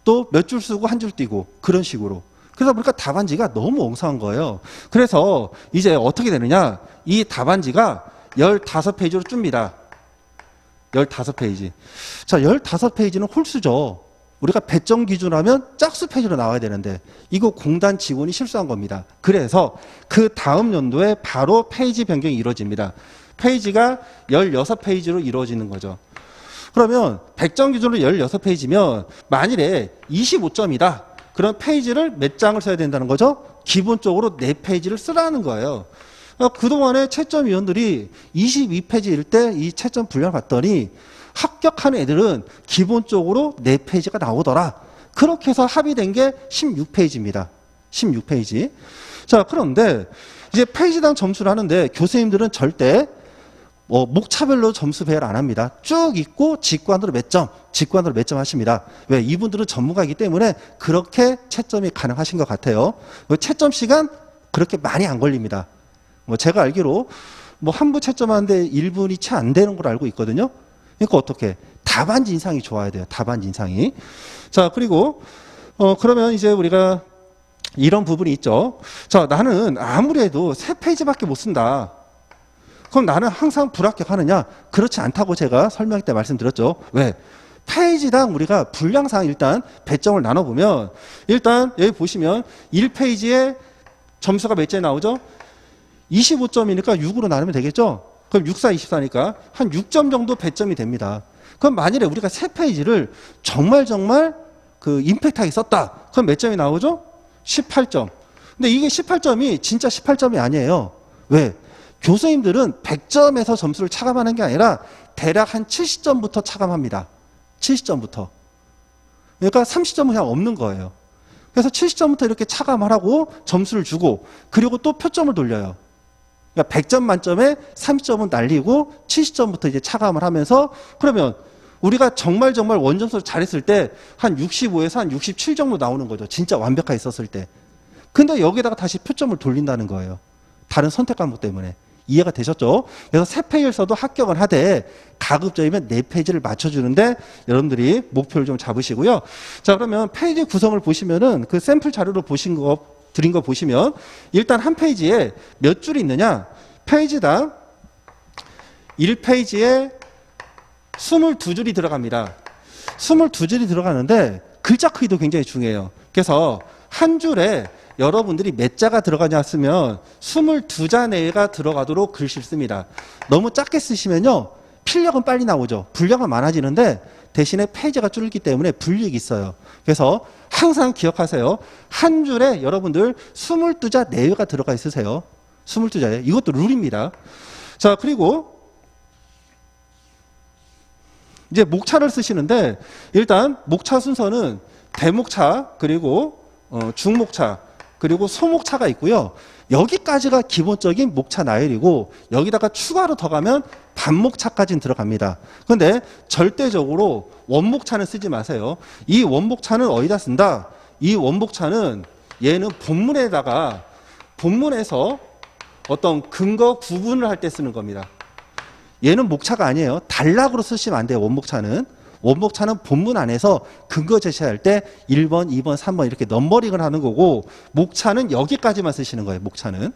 또 몇 줄 쓰고 한 줄 띄고 그런 식으로. 그러다 보니까 답안지가 너무 엉성한 거예요. 그래서 이제 어떻게 되느냐. 이 답안지가 15페이지로 줍니다. 15페이지. 자, 15페이지는 홀수죠. 우리가 배점 기준으로 하면 짝수 페이지로 나와야 되는데 이거 공단 직원이 실수한 겁니다. 그래서 그 다음 연도에 바로 페이지 변경이 이루어집니다. 페이지가 16페이지로 이루어지는 거죠. 그러면 100점 기준으로 16페이지면 만일에 25점이다. 그럼 페이지를 몇 장을 써야 된다는 거죠? 기본적으로 4페이지를 쓰라는 거예요. 그동안에 채점위원들이 22페이지일 때 이 채점 분량을 봤더니 합격하는 애들은 기본적으로 4페이지가 나오더라. 그렇게 해서 합의된 게 16페이지입니다. 16페이지. 자, 그런데 이제 페이지당 점수를 하는데 교수님들은 절대 목차별로 점수 배열 안 합니다. 쭉 있고 직관으로 몇 점, 직관으로 몇 점 하십니다. 왜? 이분들은 전문가이기 때문에 그렇게 채점이 가능하신 것 같아요. 채점 시간 그렇게 많이 안 걸립니다. 제가 알기로 한 부 채점하는데 1분이 채 안 되는 걸 알고 있거든요. 그러니까 어떻게? 답안지 인상이 좋아야 돼요. 답안지 인상이. 자, 그리고 그러면 이제 우리가 이런 부분이 있죠. 자, 나는 아무래도 3페이지밖에 못 쓴다. 그럼 나는 항상 불합격하느냐? 그렇지 않다고 제가 설명할 때 말씀드렸죠. 왜? 페이지당 우리가 분량상 일단 배점을 나눠보면 일단 여기 보시면 1페이지에 점수가 몇 점 나오죠? 25점이니까 6으로 나누면 되겠죠? 그럼 6, 4, 24니까 한 6점 정도 배점이 됩니다. 그럼 만일에 우리가 3페이지를 정말 그 임팩트하게 썼다. 그럼 몇 점이 나오죠? 18점. 근데 이게 18점이 진짜 18점이 아니에요. 왜? 교수님들은 100점에서 점수를 차감하는 게 아니라 대략 한 70점부터 차감합니다. 70점부터. 그러니까 30점은 그냥 없는 거예요. 그래서 70점부터 이렇게 차감하라고 점수를 주고 그리고 또 표점을 돌려요. 그러니까 100점 만점에 30점은 날리고 70점부터 이제 차감을 하면서 그러면 우리가 정말 원점수를 잘했을 때 한 65에서 한 67 정도 나오는 거죠. 진짜 완벽하게 썼을 때. 근데 여기다가 다시 표점을 돌린다는 거예요. 다른 선택 과목 때문에. 이해가 되셨죠? 그래서 3페이지를 써도 합격은 하되 가급적이면 4페이지를 맞춰주는데 여러분들이 목표를 좀 잡으시고요. 자, 그러면 페이지 구성을 보시면은 그 샘플 자료로 드린 거 보시면 일단 한 페이지에 몇 줄이 있느냐? 페이지당 1페이지에 22줄이 들어갑니다. 22줄이 들어가는데 글자 크기도 굉장히 중요해요. 그래서 한 줄에 여러분들이 몇 자가 들어가냐 쓰면 22자 내외가 들어가도록 글씨를 씁니다. 너무 작게 쓰시면요. 필력은 빨리 나오죠. 분량은 많아지는데 대신에 페이지가 줄기 때문에 불이익이 있어요. 그래서 항상 기억하세요. 한 줄에 여러분들 22자 내외가 들어가 있으세요. 22자에. 이것도 룰입니다. 자, 그리고 이제 목차를 쓰시는데 일단 목차 순서는 대목차 그리고 중목차 그리고 소목차가 있고요. 여기까지가 기본적인 목차 나열이고 여기다가 추가로 더 가면 반목차까지는 들어갑니다. 그런데 절대적으로 원목차는 쓰지 마세요. 이 원목차는 어디다 쓴다? 이 원목차는 얘는 본문에서 어떤 근거 구분을 할 때 쓰는 겁니다. 얘는 목차가 아니에요. 단락으로 쓰시면 안 돼요. 원목차는. 원목차는 본문 안에서 근거 제시할 때 1번, 2번, 3번 이렇게 넘버링을 하는 거고 목차는 여기까지만 쓰시는 거예요. 목차는.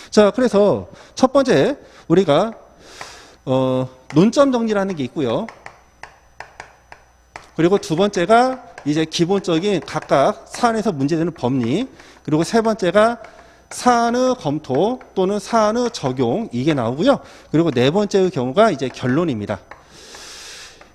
자, 그래서 첫 번째 우리가 논점 정리라는 게 있고요. 그리고 두 번째가 이제 기본적인 각각 사안에서 문제되는 법리. 그리고 세 번째가 사안의 검토 또는 사안의 적용 이게 나오고요. 그리고 네 번째의 경우가 이제 결론입니다.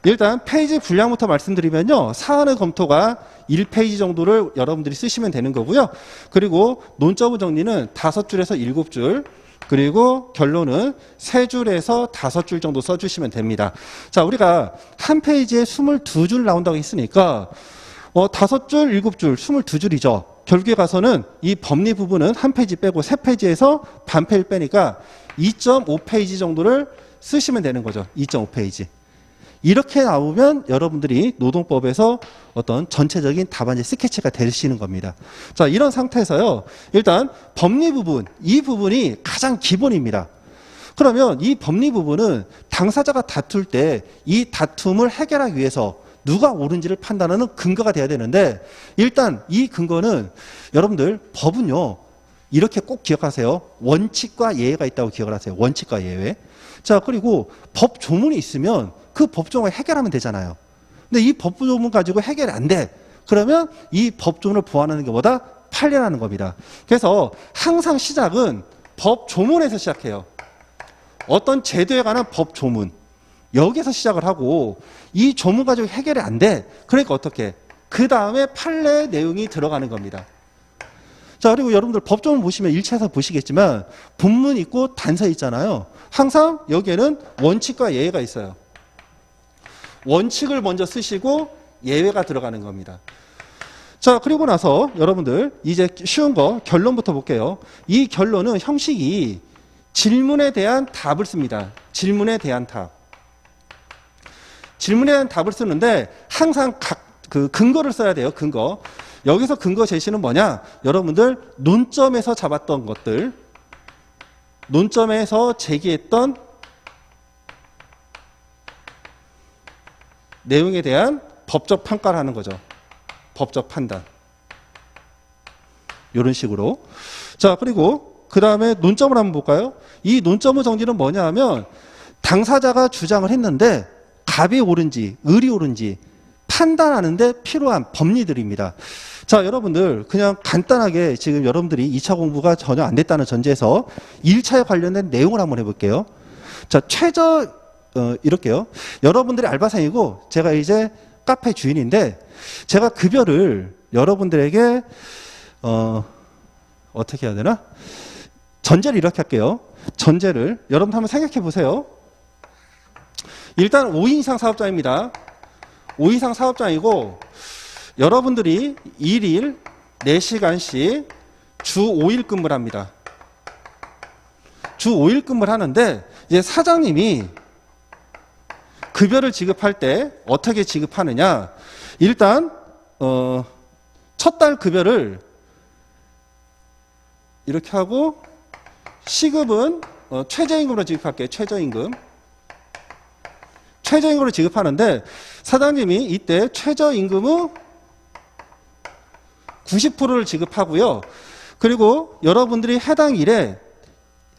일단 페이지 분량부터 말씀드리면요. 사안의 검토가 1페이지 정도를 여러분들이 쓰시면 되는 거고요. 그리고 논점 정리는 5줄에서 7줄 그리고 결론은 3줄에서 5줄 정도 써주시면 됩니다. 자, 우리가 한 페이지에 22줄 나온다고 했으니까 5줄, 7줄, 22줄이죠. 결국에 가서는 이 법리 부분은 한 페이지 빼고 3페이지에서 반 페이지 빼니까 2.5페이지 정도를 쓰시면 되는 거죠. 2.5페이지. 이렇게 나오면 여러분들이 노동법에서 어떤 전체적인 답안지 스케치가 되시는 겁니다. 자, 이런 상태에서요. 일단 법리 부분, 이 부분이 가장 기본입니다. 그러면 이 법리 부분은 당사자가 다툴 때 이 다툼을 해결하기 위해서 누가 옳은지를 판단하는 근거가 돼야 되는데 일단 이 근거는 여러분들 법은요. 이렇게 꼭 기억하세요. 원칙과 예외가 있다고 기억을 하세요. 원칙과 예외. 자, 그리고 법 조문이 있으면 그 법조문을 해결하면 되잖아요. 근데 이 법조문 가지고 해결이 안 돼. 그러면 이 법조문을 보완하는 게 뭐다? 판례라는 겁니다. 그래서 항상 시작은 법조문에서 시작해요. 어떤 제도에 관한 법조문. 여기서 시작을 하고 이 조문 가지고 해결이 안 돼. 그러니까 어떻게? 그 다음에 판례 내용이 들어가는 겁니다. 자, 그리고 여러분들 법조문 보시면 1차에서 보시겠지만 본문 있고 단서 있잖아요. 항상 여기에는 원칙과 예외가 있어요. 원칙을 먼저 쓰시고 예외가 들어가는 겁니다. 자, 그리고 나서 여러분들 이제 쉬운 거 결론부터 볼게요. 이 결론은 형식이 질문에 대한 답을 씁니다. 질문에 대한 답. 질문에 대한 답을 쓰는데 항상 그 근거를 써야 돼요. 근거. 여기서 근거 제시는 뭐냐? 여러분들 논점에서 잡았던 것들, 논점에서 제기했던 내용에 대한 법적 평가를 하는 거죠. 법적 판단. 이런 식으로. 자, 그리고 그 다음에 논점을 한번 볼까요? 이 논점의 정리는 뭐냐 하면 당사자가 주장을 했는데 갑이 옳은지 을이 옳은지 판단하는데 필요한 법리들입니다. 자, 여러분들 그냥 간단하게 지금 여러분들이 2차 공부가 전혀 안 됐다는 전제에서 1차에 관련된 내용을 한번 해볼게요. 자, 이렇게요. 여러분들이 알바생이고 제가 이제 카페 주인인데 제가 급여를 여러분들에게 어떻게 해야 되나? 전제를 이렇게 할게요. 전제를 여러분 한번 생각해 보세요. 일단 5인 이상 사업장입니다. 5인 이상 사업장이고 여러분들이 1일 4시간씩 주 5일 근무를 합니다. 주 5일 근무를 하는데 이제 사장님이 급여를 지급할 때 어떻게 지급하느냐? 일단 첫 달 급여를 이렇게 하고 시급은 최저임금으로 지급할게요. 최저임금. 최저임금으로 지급하는데 사장님이 이때 최저임금의 90%를 지급하고요. 그리고 여러분들이 해당 일에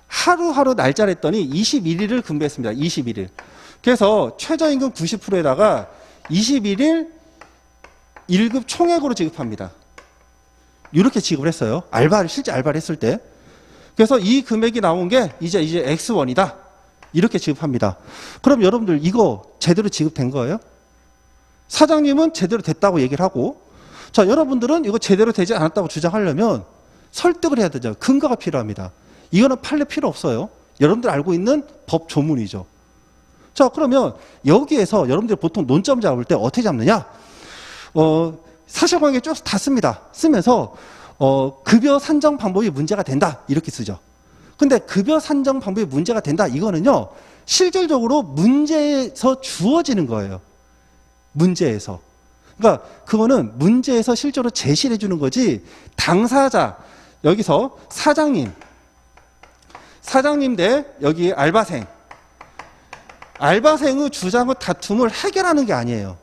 하루하루 날짜를 했더니 21일을 근무했습니다. 21일. 그래서 최저임금 90%에다가 21일 1급 총액으로 지급합니다. 이렇게 지급을 했어요. 실제 알바를 했을 때. 그래서 이 금액이 나온 게 이제 X1이다. 이렇게 지급합니다. 그럼 여러분들 이거 제대로 지급된 거예요? 사장님은 제대로 됐다고 얘기를 하고, 자, 여러분들은 이거 제대로 되지 않았다고 주장하려면 설득을 해야 되죠. 근거가 필요합니다. 이거는 판례 필요 없어요. 여러분들 알고 있는 법 조문이죠. 자, 그러면 여기에서 여러분들이 보통 논점 잡을 때 어떻게 잡느냐? 사실관계 쭉 다 씁니다. 쓰면서 급여 산정 방법이 문제가 된다. 이렇게 쓰죠. 근데 급여 산정 방법이 문제가 된다. 이거는요. 실질적으로 문제에서 주어지는 거예요. 문제에서. 그러니까 그거는 문제에서 실제로 제시를 해주는 거지 당사자, 여기서 사장님 대 여기 알바생의 주장의 다툼을 해결하는 게 아니에요.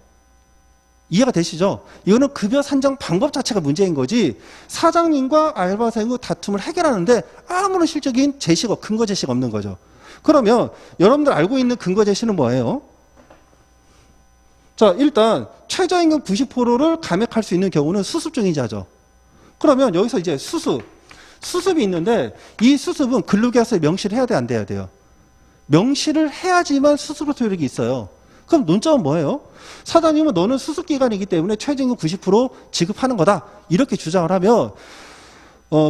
이해가 되시죠? 이거는 급여 산정 방법 자체가 문제인 거지 사장님과 알바생의 다툼을 해결하는데 아무런 실적인 제시가, 근거 제시가 없는 거죠. 그러면 여러분들 알고 있는 근거 제시는 뭐예요? 자, 일단 최저임금 90%를 감액할 수 있는 경우는 수습증이자죠. 그러면 여기서 이제 수습이 있는데 이 수습은 근로계약서에 명시를 해야 돼, 안 돼야 돼요? 명시를 해야지만 수습으로서 효력이 있어요. 그럼 논점은 뭐예요? 사장님은 너는 수습기간이기 때문에 최저임금 90% 지급하는 거다. 이렇게 주장을 하면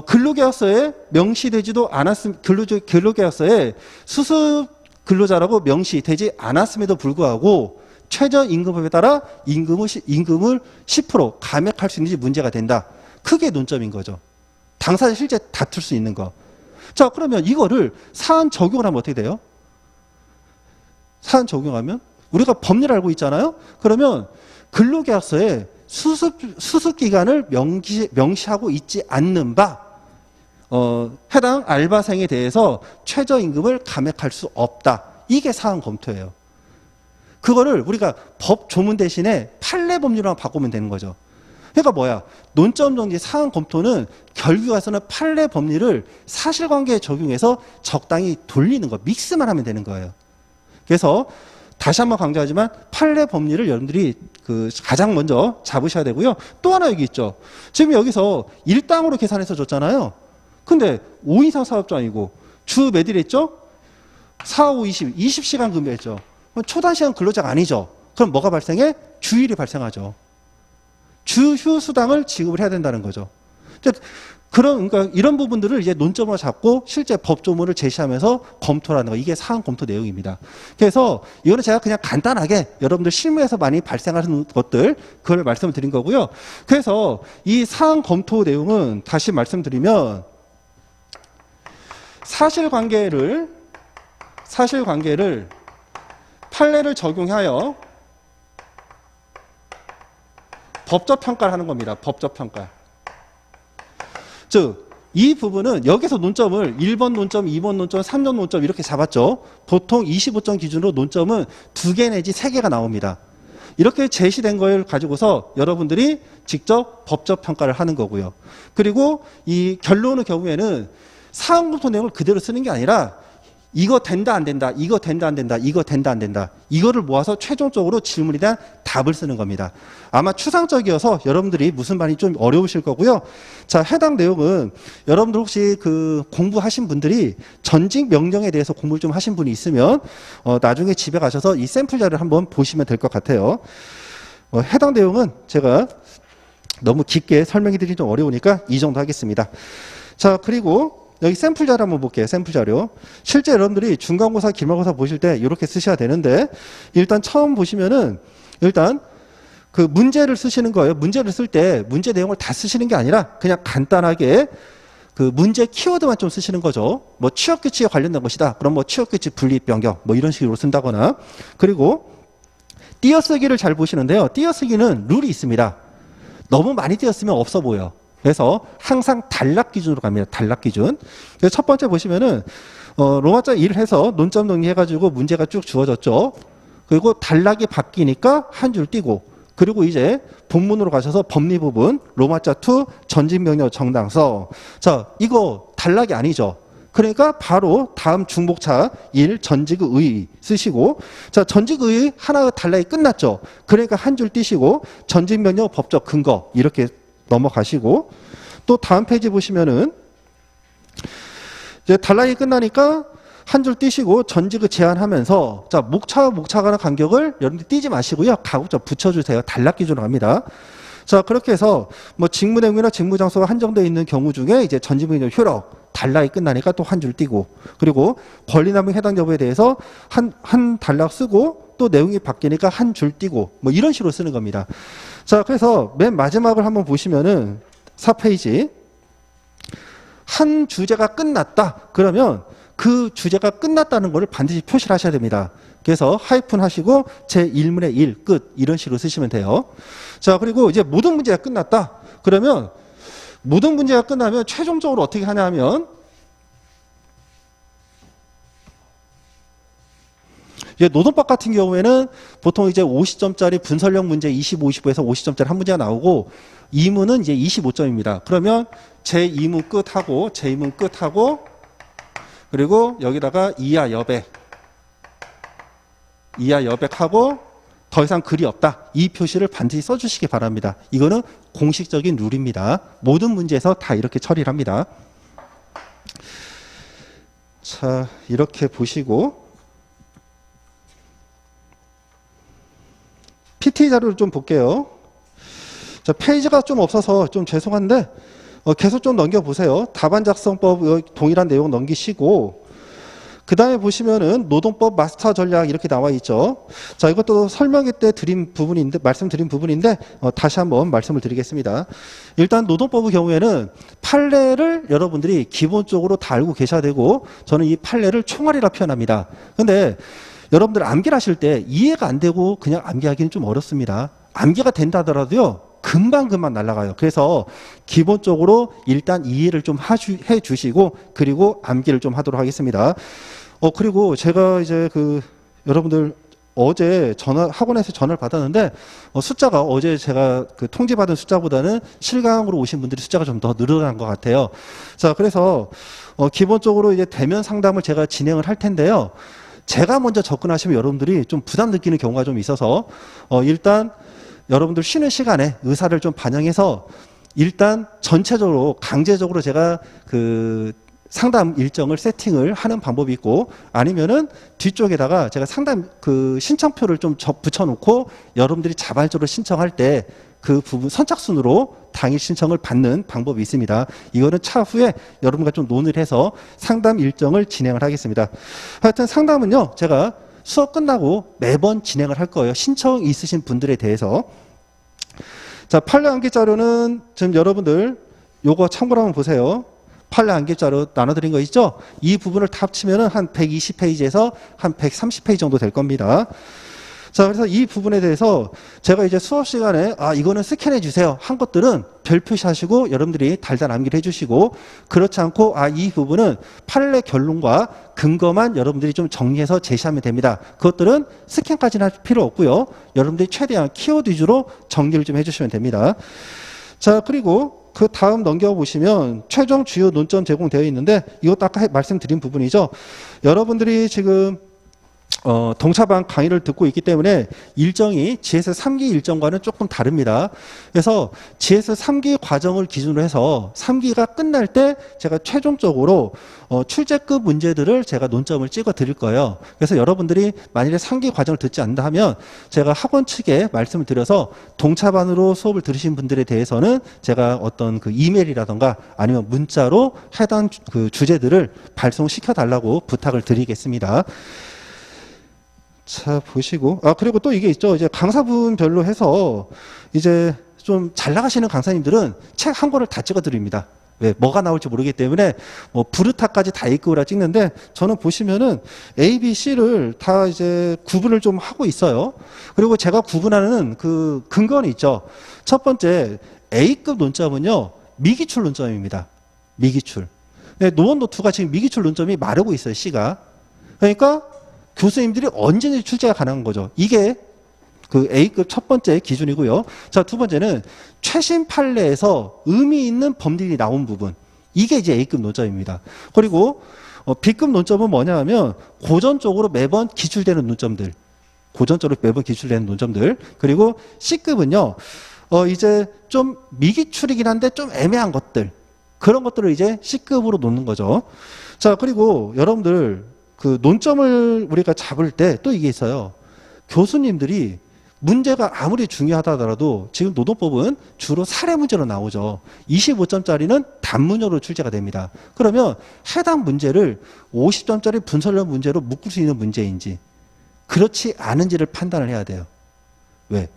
근로계약서에 명시되지도 않았음, 근로계약서에 수습 근로자라고 명시되지 않았음에도 불구하고 최저임금법에 따라 임금을 10% 감액할 수 있는지 문제가 된다. 크게 논점인 거죠. 당사자 실제 다툴 수 있는 거. 자, 그러면 이거를 사안 적용을 하면 어떻게 돼요? 사안 적용하면 우리가 법리를 알고 있잖아요. 그러면 근로계약서에 수습기간을 명시하고 있지 않는 바 해당 알바생에 대해서 최저임금을 감액할 수 없다. 이게 사안 검토예요. 그거를 우리가 법 조문 대신에 판례 법률로 바꾸면 되는 거죠. 그러니까 뭐야? 논점 정지 사안 검토는 결국에서는 판례 법리를 사실관계에 적용해서 적당히 돌리는 거, 믹스만 하면 되는 거예요. 그래서 다시 한번 강조하지만 판례 법리를 여러분들이 가장 먼저 잡으셔야 되고요. 또 하나 여기 있죠. 지금 여기서 일당으로 계산해서 줬잖아요. 근데 5인 이상 사업장이고 주 몇 일 했죠? 4, 5, 20시간 근무했죠. 초단시간 근로자가 아니죠. 그럼 뭐가 발생해? 주일이 발생하죠. 주휴 수당을 지급을 해야 된다는 거죠. 그러니까 이런 부분들을 이제 논점으로 잡고 실제 법조문을 제시하면서 검토를 하는 거, 이게 사안 검토 내용입니다. 그래서 이거는 제가 그냥 간단하게 여러분들 실무에서 많이 발생하는 것들, 그걸 말씀을 드린 거고요. 그래서 이 사안 검토 내용은 다시 말씀드리면 사실관계를 판례를 적용하여 법적 평가를 하는 겁니다. 법적 평가. 즉, 이 부분은 여기서 논점을 1번 논점, 2번 논점, 3번 논점 이렇게 잡았죠. 보통 25점 기준으로 논점은 2개 내지 3개가 나옵니다. 이렇게 제시된 걸 가지고서 여러분들이 직접 법적 평가를 하는 거고요. 그리고 이 결론의 경우에는 사항검토 내용을 그대로 쓰는 게 아니라 이거 된다 안 된다, 이거 된다 안 된다, 이거 된다 안 된다, 이거를 모아서 최종적으로 질문에 대한 답을 쓰는 겁니다. 아마 추상적이어서 여러분들이 무슨 말이 좀 어려우실 거고요. 자, 해당 내용은 여러분들 혹시 그 공부하신 분들이 전직 명령에 대해서 공부를 좀 하신 분이 있으면 나중에 집에 가셔서 이 샘플 자료를 한번 보시면 될 것 같아요. 해당 내용은 제가 너무 깊게 설명해 드리기 좀 어려우니까 이 정도 하겠습니다. 자, 그리고 여기 샘플 자료 한번 볼게요. 샘플 자료. 실제 여러분들이 중간고사, 기말고사 보실 때 이렇게 쓰셔야 되는데, 일단 처음 보시면은 일단 그 문제를 쓰시는 거예요. 문제를 쓸 때 문제 내용을 다 쓰시는 게 아니라 그냥 간단하게 그 문제 키워드만 좀 쓰시는 거죠. 뭐 취업규칙에 관련된 것이다. 그럼 뭐 취업규칙 분리 변경 뭐 이런 식으로 쓴다거나. 그리고 띄어쓰기를 잘 보시는데요. 띄어쓰기는 룰이 있습니다. 너무 많이 띄었으면 없어 보여. 그래서 항상 단락 기준으로 갑니다. 단락 기준. 그래서 첫 번째 보시면은 로마자 1 해서 논점 정리해가지고 문제가 쭉 주어졌죠. 그리고 단락이 바뀌니까 한 줄 띄고, 그리고 이제 본문으로 가셔서 법리 부분 로마자 2 전직 명령 정당서. 자, 이거 단락이 아니죠. 그러니까 바로 다음 중복차 1 전직의 의 쓰시고, 자, 전직의 의 하나 단락이 끝났죠. 그러니까 한 줄 띄시고 전직 명령 법적 근거 이렇게 넘어가시고, 또 다음 페이지 보시면은 이제 단락이 끝나니까 한 줄 띄시고 전직을 제한하면서, 자, 목차와 목차 간의 간격을 여러분들 띄지 마시고요. 가급적 붙여주세요. 단락 기준으로 합니다. 자, 그렇게 해서 뭐 직무내용이나 직무장소가 한정되어 있는 경우 중에 이제 전직명령 효력 단락이 끝나니까 또 한 줄 띄고, 그리고 권리남용 해당 여부에 대해서 한 단락 쓰고 또 내용이 바뀌니까 한 줄 띄고 뭐 이런 식으로 쓰는 겁니다. 자, 그래서 맨 마지막을 한번 보시면은 4페이지. 한 주제가 끝났다. 그러면 그 주제가 끝났다는 것을 반드시 표시를 하셔야 됩니다. 그래서 하이픈 하시고 제1문의 1 끝 이런 식으로 쓰시면 돼요. 자, 그리고 이제 모든 문제가 끝났다. 그러면 모든 문제가 끝나면 최종적으로 어떻게 하냐 하면 이제 노동법 같은 경우에는 보통 이제 50점짜리 분설형 문제 25, 25에서 50점짜리 한 문제가 나오고, 2문은 이제 25점입니다. 그러면 제2문 끝하고 제2문 끝하고, 그리고 여기다가 이하 여백하고 더 이상 글이 없다. 이 표시를 반드시 써주시기 바랍니다. 이거는 공식적인 룰입니다. 모든 문제에서 다 이렇게 처리를 합니다. 자, 이렇게 보시고 PT 자료를 좀 볼게요. 자, 페이지가 좀 없어서 좀 죄송한데 계속 좀 넘겨보세요. 답안 작성법 동일한 내용 넘기시고, 그 다음에 보시면은 노동법 마스터 전략 이렇게 나와 있죠. 자, 이것도 설명회 때 드린 부분인데, 말씀드린 부분인데 다시 한번 말씀을 드리겠습니다. 일단 노동법의 경우에는 판례를 여러분들이 기본적으로 다 알고 계셔야 되고, 저는 이 판례를 총알이라 표현합니다. 근데 여러분들 암기를 하실 때 이해가 안 되고 그냥 암기하기는 좀 어렵습니다. 암기가 된다 하더라도요, 금방 날아가요. 그래서 기본적으로 일단 이해를 좀 해 주시고, 그리고 암기를 좀 하도록 하겠습니다. 그리고 제가 이제 여러분들 어제 학원에서 전화를 받았는데, 숫자가 어제 제가 통지받은 숫자보다는 실강으로 오신 분들이 숫자가 좀 더 늘어난 것 같아요. 자, 그래서 기본적으로 이제 대면 상담을 제가 진행을 할 텐데요. 제가 먼저 접근하시면 여러분들이 좀 부담 느끼는 경우가 좀 있어서 일단 여러분들 쉬는 시간에 의사를 좀 반영해서 일단 전체적으로 강제적으로 제가 상담 일정을 세팅을 하는 방법이 있고, 아니면은 뒤쪽에다가 제가 상담 신청표를 좀 붙여놓고 여러분들이 자발적으로 신청할 때 그 부분 선착순으로 당일 신청을 받는 방법이 있습니다. 이거는 차후에 여러분과 좀 논의를 해서 상담 일정을 진행을 하겠습니다. 하여튼 상담은요, 제가 수업 끝나고 매번 진행을 할 거예요. 신청 있으신 분들에 대해서. 자, 판례 암기 자료는 지금 여러분들 요거 참고로 한번 보세요. 판례 암기 자료 나눠드린 거 있죠? 이 부분을 다 합치면은 한 120페이지에서 한 130페이지 정도 될 겁니다. 자, 그래서 이 부분에 대해서 제가 이제 수업 시간에 이거는 스캔해 주세요 한 것들은 별 표시하시고 여러분들이 달달 암기를 해주시고, 그렇지 않고 이 부분은 판례 결론과 근거만 여러분들이 좀 정리해서 제시하면 됩니다. 그것들은 스캔까지는 할 필요 없고요. 여러분들이 최대한 키워드 위주로 정리를 좀 해주시면 됩니다. 자, 그리고 그 다음 넘겨보시면 최종 주요 논점 제공되어 있는데, 이것도 아까 말씀드린 부분이죠. 여러분들이 지금 동차반 강의를 듣고 있기 때문에 일정이 GS 3기 일정과는 조금 다릅니다. 그래서 GS 3기 과정을 기준으로 해서 3기가 끝날 때 제가 최종적으로 출제급 문제들을 제가 논점을 찍어 드릴 거예요. 그래서 여러분들이 만일에 3기 과정을 듣지 않는다 하면 제가 학원 측에 말씀을 드려서 동차반으로 수업을 들으신 분들에 대해서는 제가 어떤 그 이메일이라던가 아니면 문자로 해당 그 주제들을 발송시켜 달라고 부탁을 드리겠습니다. 자, 보시고. 그리고 또 이게 있죠. 이제 강사분별로 해서 이제 좀 잘 나가시는 강사님들은 책 한 권을 다 찍어 드립니다. 왜? 뭐가 나올지 모르기 때문에 뭐 부르타까지 다 A급으로 찍는데, 저는 보시면은 A, B, C를 다 이제 구분을 좀 하고 있어요. 그리고 제가 구분하는 그 근거는 있죠. 첫 번째, A급 논점은요, 미기출 논점입니다. 미기출. 네, 노원 노트가 지금 미기출 논점이 마르고 있어요, C가. 그러니까 교수님들이 언제든지 출제가 가능한 거죠. 이게 그 A급 첫 번째 기준이고요. 자, 두 번째는 최신 판례에서 의미 있는 법률이 나온 부분. 이게 이제 A급 논점입니다. 그리고 B급 논점은 뭐냐 하면 고전적으로 매번 기출되는 논점들. 고전적으로 매번 기출되는 논점들. 그리고 C급은요, 이제 좀 미기출이긴 한데 좀 애매한 것들. 그런 것들을 이제 C급으로 놓는 거죠. 자, 그리고 여러분들 그 논점을 우리가 잡을 때 또 이게 있어요. 교수님들이 문제가 아무리 중요하다 하더라도 지금 노동법은 주로 사례 문제로 나오죠. 25점짜리는 단문으로 출제가 됩니다. 그러면 해당 문제를 50점짜리 분설형 문제로 묶을 수 있는 문제인지 그렇지 않은지를 판단을 해야 돼요. 왜?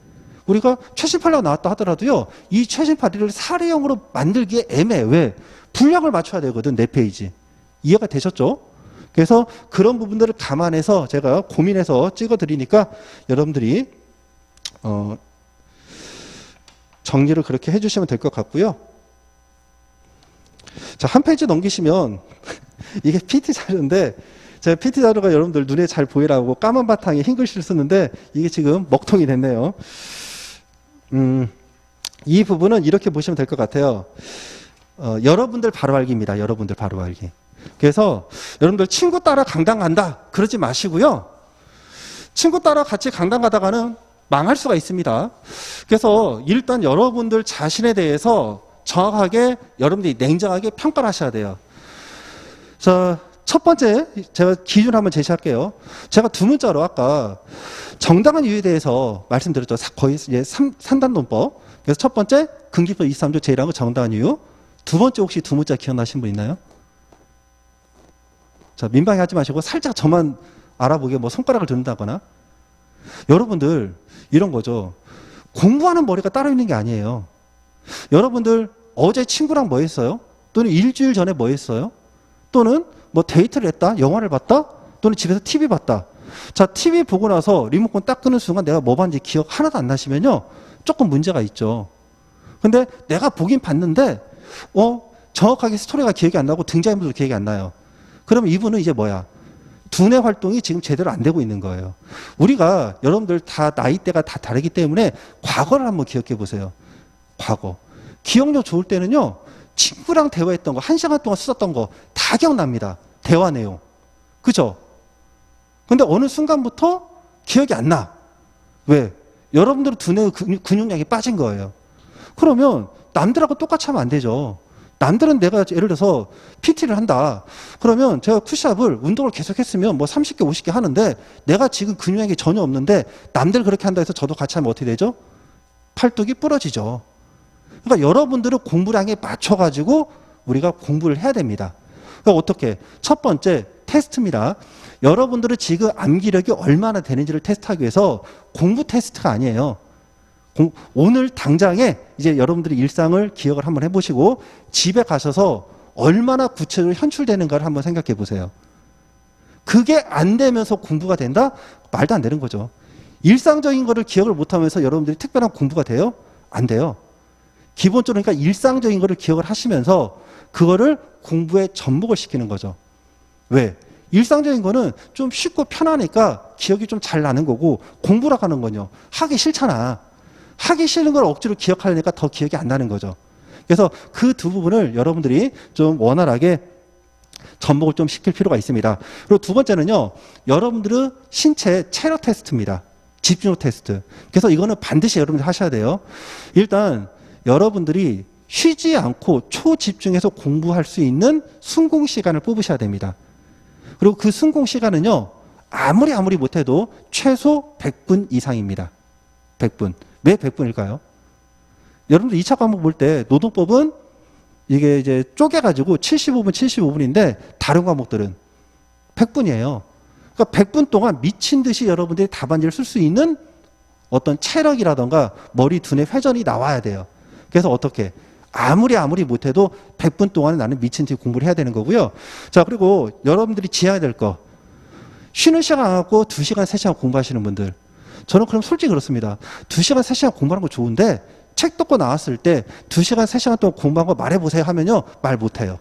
우리가 최신 판례가 나왔다 하더라도요, 이 최신 판례를 사례형으로 만들기에 애매해. 왜? 분량을 맞춰야 되거든, 4페이지. 이해가 되셨죠? 그래서 그런 부분들을 감안해서 제가 고민해서 찍어드리니까 여러분들이 정리를 그렇게 해주시면 될 것 같고요. 자, 한 페이지 넘기시면 이게 PT 자료인데, 제가 PT 자료가 여러분들 눈에 잘 보이라고 까만 바탕에 흰 글씨를 쓰는데 이게 지금 먹통이 됐네요. 이 부분은 이렇게 보시면 될 것 같아요. 여러분들 바로 알기입니다. 여러분들 바로 알기. 그래서 여러분들 친구 따라 강당 간다 그러지 마시고요. 친구 따라 같이 강당 가다가는 망할 수가 있습니다. 그래서 일단 여러분들 자신에 대해서 정확하게 여러분들이 냉정하게 평가를 하셔야 돼요. 자, 첫 번째 제가 기준 한번 제시할게요. 제가 두 문자로 아까 정당한 이유에 대해서 말씀드렸죠. 거의 이제 3단 논법. 그래서 첫 번째 근기법 23조 제1항은 정당한 이유. 두 번째 혹시 두 문자 기억나신 분 있나요? 자, 민방위 하지 마시고 살짝 저만 알아보게 뭐 손가락을 든다거나. 여러분들 이런 거죠. 공부하는 머리가 따로 있는 게 아니에요. 여러분들 어제 친구랑 뭐 했어요? 또는 일주일 전에 뭐 했어요? 또는 뭐 데이트를 했다? 영화를 봤다? 또는 집에서 TV 봤다? 자, TV 보고 나서 리모컨 딱 끄는 순간 내가 뭐 봤는지 기억 하나도 안 나시면요, 조금 문제가 있죠. 근데 내가 보긴 봤는데 정확하게 스토리가 기억이 안 나고 등장인물도 기억이 안 나요. 그러면 이분은 이제 뭐야? 두뇌 활동이 지금 제대로 안 되고 있는 거예요. 우리가 여러분들 다 나이대가 다 다르기 때문에 과거를 한번 기억해 보세요. 과거. 기억력 좋을 때는요, 친구랑 대화했던 거, 1시간 동안 썼던 거 다 기억납니다. 대화 내용. 그죠? 근데 어느 순간부터 기억이 안 나. 왜? 여러분들은 두뇌 근육량이 빠진 거예요. 그러면 남들하고 똑같이 하면 안 되죠. 남들은 내가 예를 들어서 PT를 한다. 그러면 제가 푸시업을 운동을 계속 했으면 뭐 30개, 50개 하는데 내가 지금 근육량이 전혀 없는데 남들 그렇게 한다 해서 저도 같이 하면 어떻게 되죠? 팔뚝이 부러지죠. 그러니까 여러분들은 공부량에 맞춰가지고 우리가 공부를 해야 됩니다. 그러니까 어떻게? 첫 번째 테스트입니다. 여러분들은 지금 암기력이 얼마나 되는지를 테스트하기 위해서 공부 테스트가 아니에요. 오늘 당장에 이제 여러분들이 일상을 기억을 한번 해보시고 집에 가셔서 얼마나 구체적으로 현출되는가를 한번 생각해 보세요. 그게 안 되면서 공부가 된다? 말도 안 되는 거죠. 일상적인 거를 기억을 못하면서 여러분들이 특별한 공부가 돼요? 안 돼요. 기본적으로 그러니까 일상적인 거를 기억을 하시면서 그거를 공부에 접목을 시키는 거죠. 왜? 일상적인 거는 좀 쉽고 편하니까 기억이 좀 잘 나는 거고, 공부라고 하는 건요, 하기 싫잖아. 하기 싫은 걸 억지로 기억하려니까 더 기억이 안 나는 거죠. 그래서 그 두 부분을 여러분들이 좀 원활하게 접목을 좀 시킬 필요가 있습니다. 그리고 두 번째는요, 여러분들은 신체 체력 테스트입니다. 집중력 테스트. 그래서 이거는 반드시 여러분들 하셔야 돼요. 일단 여러분들이 쉬지 않고 초집중해서 공부할 수 있는 순공 시간을 뽑으셔야 됩니다. 그리고 그 순공 시간은요, 아무리 못해도 최소 100분 이상입니다. 100분. 왜 100분일까요? 여러분들 2차 과목 볼 때 노동법은 이게 이제 쪼개가지고 75분인데 다른 과목들은 100분이에요. 그러니까 100분 동안 미친 듯이 여러분들이 답안지를 쓸 수 있는 어떤 체력이라던가 머리 두뇌 회전이 나와야 돼요. 그래서 어떻게? 아무리 못해도 100분 동안은 나는 미친 듯이 공부를 해야 되는 거고요. 자, 그리고 여러분들이 지어야 될 거. 쉬는 시간 안 갖고 2시간, 3시간 공부하시는 분들. 저는 그럼 솔직히 그렇습니다. 2시간, 3시간 공부하는 거 좋은데 책 덮고 나왔을 때 2시간, 3시간 동안 공부한 거 말해보세요 하면요, 말 못해요.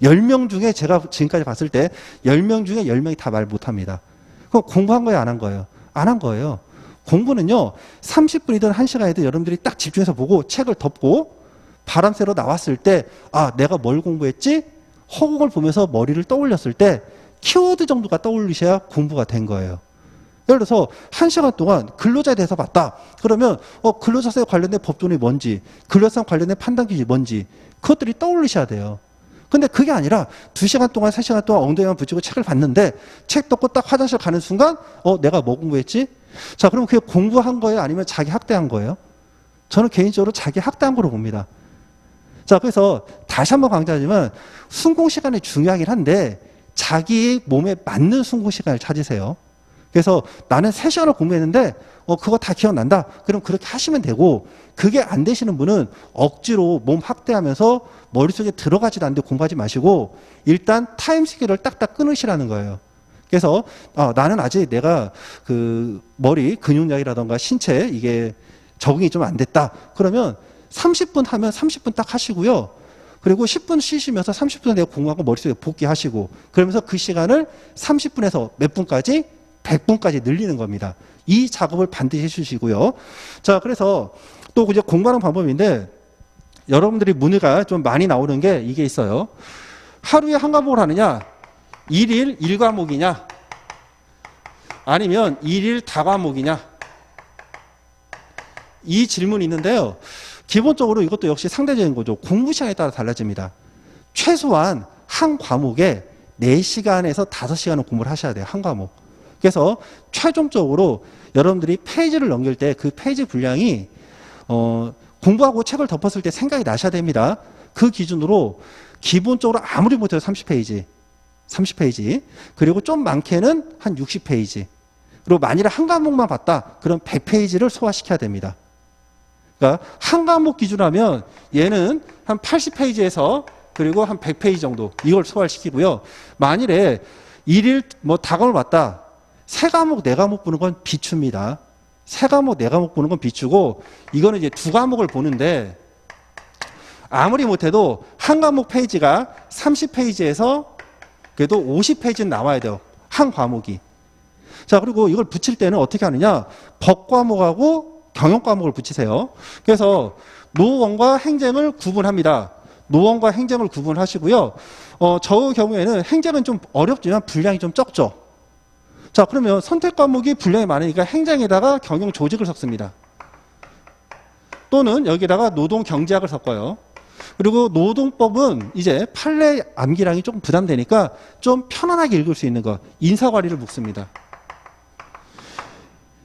10명 중에 제가 지금까지 봤을 때 10명 중에 10명이 다 말 못합니다. 그럼 공부한 거예요, 안 한 거예요? 안 한 거예요. 공부는요, 30분이든 1시간이든 여러분들이 딱 집중해서 보고 책을 덮고 바람 쐬러 나왔을 때, 아, 내가 뭘 공부했지? 허공을 보면서 머리를 떠올렸을 때 키워드 정도가 떠올리셔야 공부가 된 거예요. 예를 들어서 1시간 동안 근로자에 대해서 봤다. 그러면 근로자세 관련된 법조문이 뭔지, 근로자상 관련된 판단 기준이 뭔지 그것들이 떠올리셔야 돼요. 근데 그게 아니라 2시간 동안 3시간 동안 엉덩이만 붙이고 책을 봤는데 책 덮고 딱 화장실 가는 순간 내가 뭐 공부했지? 자, 그럼 그게 공부한 거예요? 아니면 자기 학대한 거예요? 저는 개인적으로 자기 학대한 거로 봅니다. 자, 그래서 다시 한번 강조하지만 순공 시간이 중요하긴 한데 자기 몸에 맞는 순공 시간을 찾으세요. 그래서 나는 3시간을 공부했는데 그거 다 기억난다. 그럼 그렇게 하시면 되고, 그게 안 되시는 분은 억지로 몸 학대하면서 머릿속에 들어가지도 않는데 공부하지 마시고 일단 타임 스케줄을 딱딱 끊으시라는 거예요. 그래서 나는 아직 내가 그 머리 근육량이라던가 신체 이게 적응이 좀 안 됐다. 그러면 30분 하면 30분 딱 하시고요. 그리고 10분 쉬시면서 30분 내가 공부하고 머릿속에 복귀하시고, 그러면서 그 시간을 30분에서 몇 분까지? 100분까지 늘리는 겁니다. 이 작업을 반드시 해주시고요. 자, 그래서 또 이제 공부하는 방법인데, 여러분들이 문의가 좀 많이 나오는 게 이게 있어요. 하루에 한 과목을 하느냐, 1일 1과목이냐, 아니면 1일 다과목이냐, 이 질문이 있는데요. 기본적으로 이것도 역시 상대적인 거죠. 공부 시간에 따라 달라집니다. 최소한 한 과목에 4시간에서 5시간은 공부를 하셔야 돼요. 한 과목. 그래서 최종적으로 여러분들이 페이지를 넘길 때 그 페이지 분량이 공부하고 책을 덮었을 때 생각이 나셔야 됩니다. 그 기준으로 기본적으로 아무리 못해도 30페이지 그리고 좀 많게는 한 60페이지, 그리고 만일에 한 과목만 봤다 그럼 100페이지를 소화시켜야 됩니다. 그러니까 한 과목 기준하면 얘는 한 80페이지에서 그리고 한 100페이지 정도 이걸 소화시키고요. 만일에 1일 다과목을 봤다, 3과목, 4과목 보는 건 비추입니다. 3과목, 4과목 보는 건 비추고, 이거는 이제 2과목을 보는데 아무리 못해도 한 과목 페이지가 30페이지에서 그래도 50페이지는 나와야 돼요. 한 과목이. 자, 그리고 이걸 붙일 때는 어떻게 하느냐, 법과목하고 경영과목을 붙이세요. 그래서 노원과 행정을 구분합니다. 노원과 행정을 구분하시고요. 저 경우에는 행정은 좀 어렵지만 분량이 좀 적죠. 자, 그러면 선택 과목이 분량이 많으니까 행정에다가 경영 조직을 섞습니다. 또는 여기다가 노동 경제학을 섞어요. 그리고 노동법은 이제 판례 암기량이 조금 부담되니까 좀 편안하게 읽을 수 있는 거, 인사관리를 묶습니다.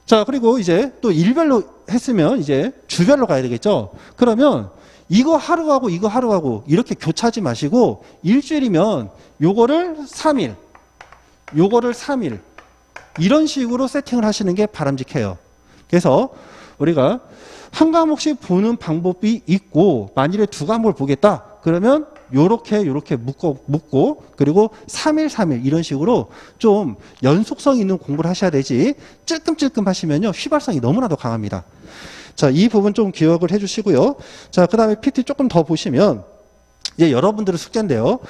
자, 그리고 이제 또 일별로 했으면 이제 주별로 가야 되겠죠. 그러면 이거 하루하고 이거 하루하고 이렇게 교차하지 마시고 일주일이면 요거를 3일, 요거를 3일 이런 식으로 세팅을 하시는 게 바람직해요. 그래서 우리가 한 과목씩 보는 방법이 있고, 만일에 2과목을 보겠다 그러면 요렇게 묶고 그리고 3일 3일 이런 식으로 좀 연속성 있는 공부를 하셔야 되지 찔끔찔끔 하시면요 휘발성이 너무나도 강합니다. 자, 이 부분 좀 기억을 해 주시고요. 자, 그 다음에 PT 조금 더 보시면 이제 여러분들의 숙제인데요.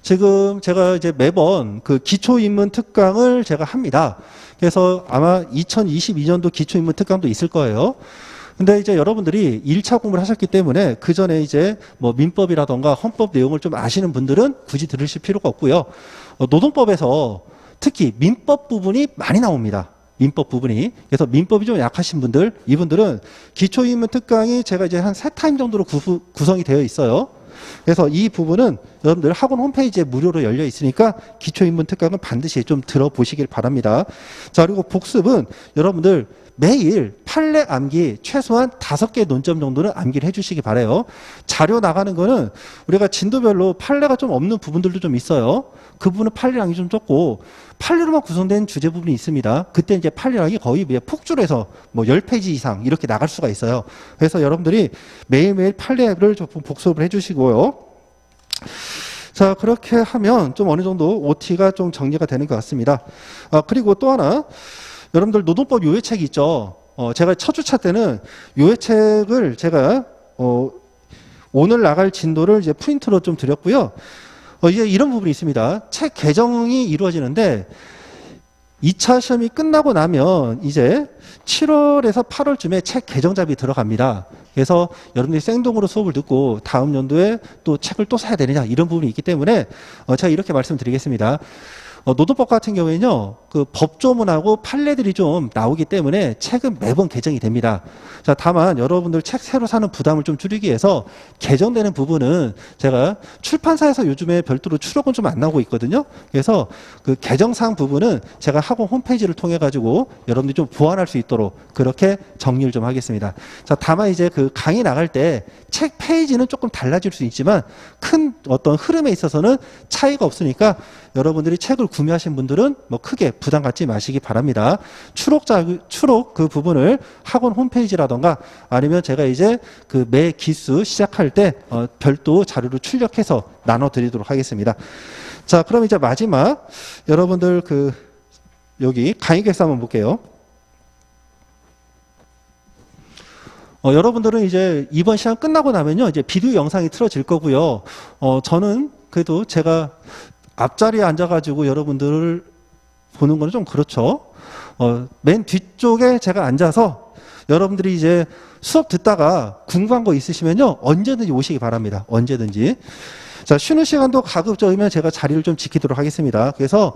지금 제가 이제 매번 그 기초인문 특강을 제가 합니다. 그래서 아마 2022년도 기초인문 특강도 있을 거예요. 근데 이제 여러분들이 1차 공부를 하셨기 때문에 그 전에 이제 뭐 민법이라던가 헌법 내용을 좀 아시는 분들은 굳이 들으실 필요가 없고요. 노동법에서 특히 민법 부분이 많이 나옵니다. 민법 부분이. 그래서 민법이 좀 약하신 분들, 이분들은 기초인문 특강이 제가 이제 한 3타임 정도로 구성이 되어 있어요. 그래서 이 부분은 여러분들 학원 홈페이지에 무료로 열려 있으니까 기초인문 특강은 반드시 좀 들어보시길 바랍니다. 자, 그리고 복습은 여러분들 매일 판례 암기 최소한 5개 논점 정도는 암기를 해주시기 바라요. 자료 나가는 거는 우리가 진도별로 판례가 좀 없는 부분들도 좀 있어요. 그 부분은 판례량이 좀 적고 판례로만 구성된 주제 부분이 있습니다. 그때 이제 판례량이 거의 폭주를 해서 뭐 10페이지 이상 이렇게 나갈 수가 있어요. 그래서 여러분들이 매일매일 판례를 좀 복습을 해주시고요. 자, 그렇게 하면 좀 어느 정도 OT가 좀 정리가 되는 것 같습니다. 그리고 또 하나, 여러분들 노동법 요약책이 있죠. 제가 첫 주차 때는 요약책을 제가 오늘 나갈 진도를 이제 프린트로 좀 드렸고요. 이제 이런 부분이 있습니다. 책 개정이 이루어지는데 2차 시험이 끝나고 나면 이제 7월에서 8월쯤에 책 개정잡이 들어갑니다. 그래서 여러분들이 생동으로 수업을 듣고 다음 연도에 또 책을 또 사야 되느냐 이런 부분이 있기 때문에 제가 이렇게 말씀드리겠습니다. 노동법 같은 경우에는요, 그 법조문하고 판례들이 좀 나오기 때문에 책은 매번 개정이 됩니다. 자, 다만 여러분들 책 새로 사는 부담을 좀 줄이기 위해서 개정되는 부분은 제가 출판사에서 요즘에 별도로 추록은 좀 안 나오고 있거든요. 그래서 그 개정사항 부분은 제가 학원 홈페이지를 통해 가지고 여러분들이 좀 보완할 수 있도록 그렇게 정리를 좀 하겠습니다. 자, 다만 이제 그 강의 나갈 때 책 페이지는 조금 달라질 수 있지만 큰 어떤 흐름에 있어서는 차이가 없으니까 여러분들이 책을 구매하신 분들은 뭐 크게 부담 갖지 마시기 바랍니다. 추록 그 부분을 학원 홈페이지라던가 아니면 제가 이제 그 매 기수 시작할 때 별도 자료를 출력해서 나눠드리도록 하겠습니다. 자, 그럼 이제 마지막 여러분들 그 여기 강의 계획서 한번 볼게요. 여러분들은 이제 이번 시간 끝나고 나면요 이제 비디오 영상이 틀어질 거고요. 저는 그래도 제가 앞자리에 앉아가지고 여러분들을 보는 거는 좀 그렇죠. 맨 뒤쪽에 제가 앉아서 여러분들이 이제 수업 듣다가 궁금한 거 있으시면요 언제든지 오시기 바랍니다. 언제든지. 자, 쉬는 시간도 가급적이면 제가 자리를 좀 지키도록 하겠습니다. 그래서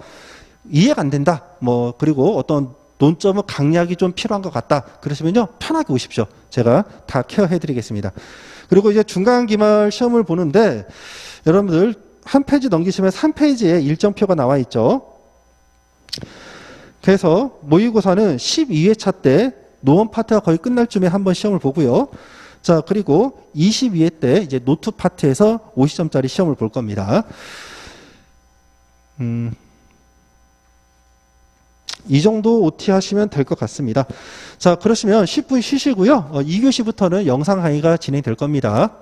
이해가 안 된다. 뭐 그리고 어떤 논점은 강약이 좀 필요한 것 같다. 그러시면요 편하게 오십시오. 제가 다 케어해 드리겠습니다. 그리고 이제 중간 기말 시험을 보는데 여러분들 한 페이지 넘기시면 3페이지에 일정표가 나와 있죠. 그래서 모의고사는 12회차 때 노원 파트가 거의 끝날 쯤에 한번 시험을 보고요. 자, 그리고 22회 때 이제 노트 파트에서 50점짜리 시험을 볼 겁니다. 이 정도 OT 하시면 될 것 같습니다. 자, 그러시면 10분 쉬시고요. 2교시부터는 영상 강의가 진행될 겁니다.